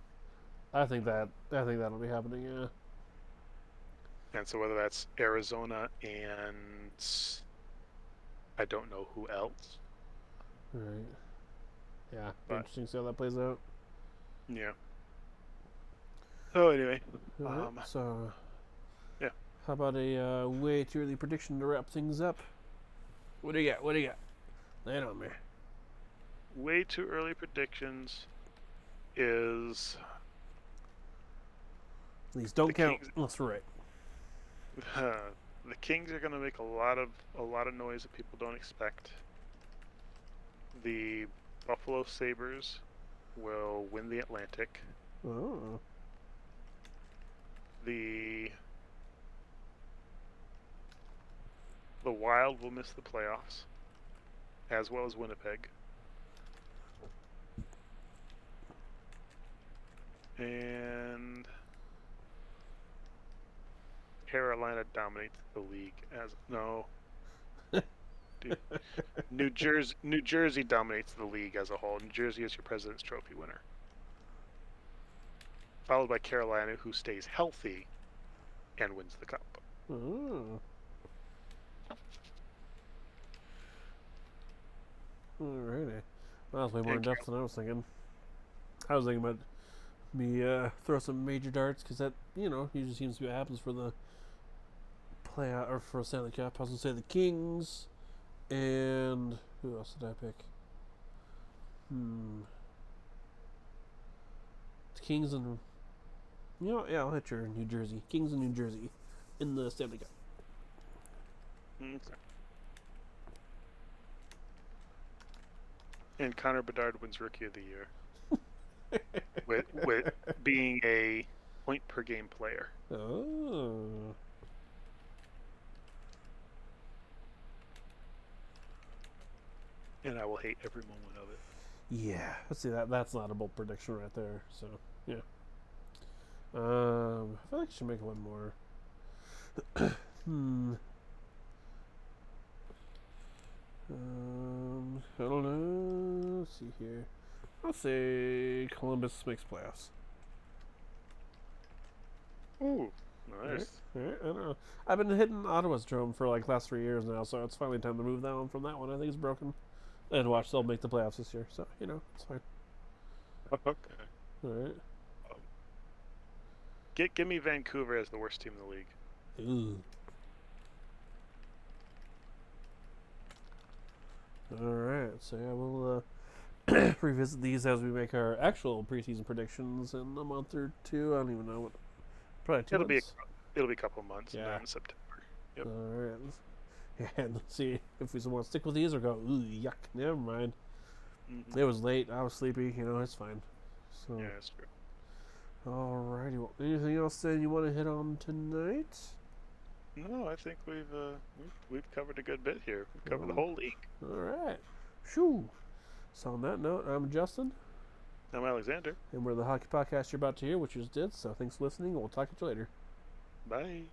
I think that'll be happening. Yeah. And so whether that's Arizona and I don't know who else. Right. Yeah. But- Interesting to see how that plays out. Yeah. So anyway, All right, so. yeah. How about a way too early prediction to wrap things up? What do you got? Lay it on me. way too early predictions is These don't The count Kings- unless we're right. the Kings are going to make a lot of noise that people don't expect. The Buffalo Sabres will win the Atlantic. Oh. The Wild will miss the playoffs, as well as Winnipeg. And Carolina dominates the league as no. Dude. New Jersey dominates the league as a whole. New Jersey is your President's Trophy winner. Followed by Carolina, who stays healthy and wins the cup. Oh. Alrighty. Well, that was way more in Thank depth than I was thinking. I was thinking about me throw some major darts because that usually seems to be what happens for the playoff or for Stanley Cup. I was gonna say the Kings and who else did I pick? The Kings and I'll hit your New Jersey. Kings and New Jersey in the Stanley Cup. Okay. And Connor Bedard wins Rookie of the Year with being a point per game player. Oh. And I will hate every moment of it. Yeah, let's see that's not a bold prediction right there. So yeah, I feel like I should make one more. I don't know. Let's see here. I'll say Columbus makes playoffs. Ooh, nice. Alright, I don't know. I've been hitting Ottawa's drum for like last 3 years now, so it's finally time to move that one from that one. I think it's broken. And watch, they'll make the playoffs this year, so it's fine. Okay. Alright. Give me Vancouver as the worst team in the league. Ooh. Alright, so yeah, we'll revisit these as we make our actual preseason predictions in a month or two. I don't even know what. Probably 2 months. It'll be a couple months, and Yeah. then in September. Yep. Alright. And let's see if we want to stick with these or go, ooh, yuck, never mind. Mhm. It was late, I was sleepy, it's fine. So, Yeah, that's true. alrighty, well, anything else then you want to hit on tonight? No, I think we've covered a good bit here. We've covered the Well. whole league. Alright. Shoo. So on that note, I'm Justin, I'm Alexander. and we're the hockey podcast you're about to hear, which you just did, so thanks for listening, and we'll talk to you later. Bye.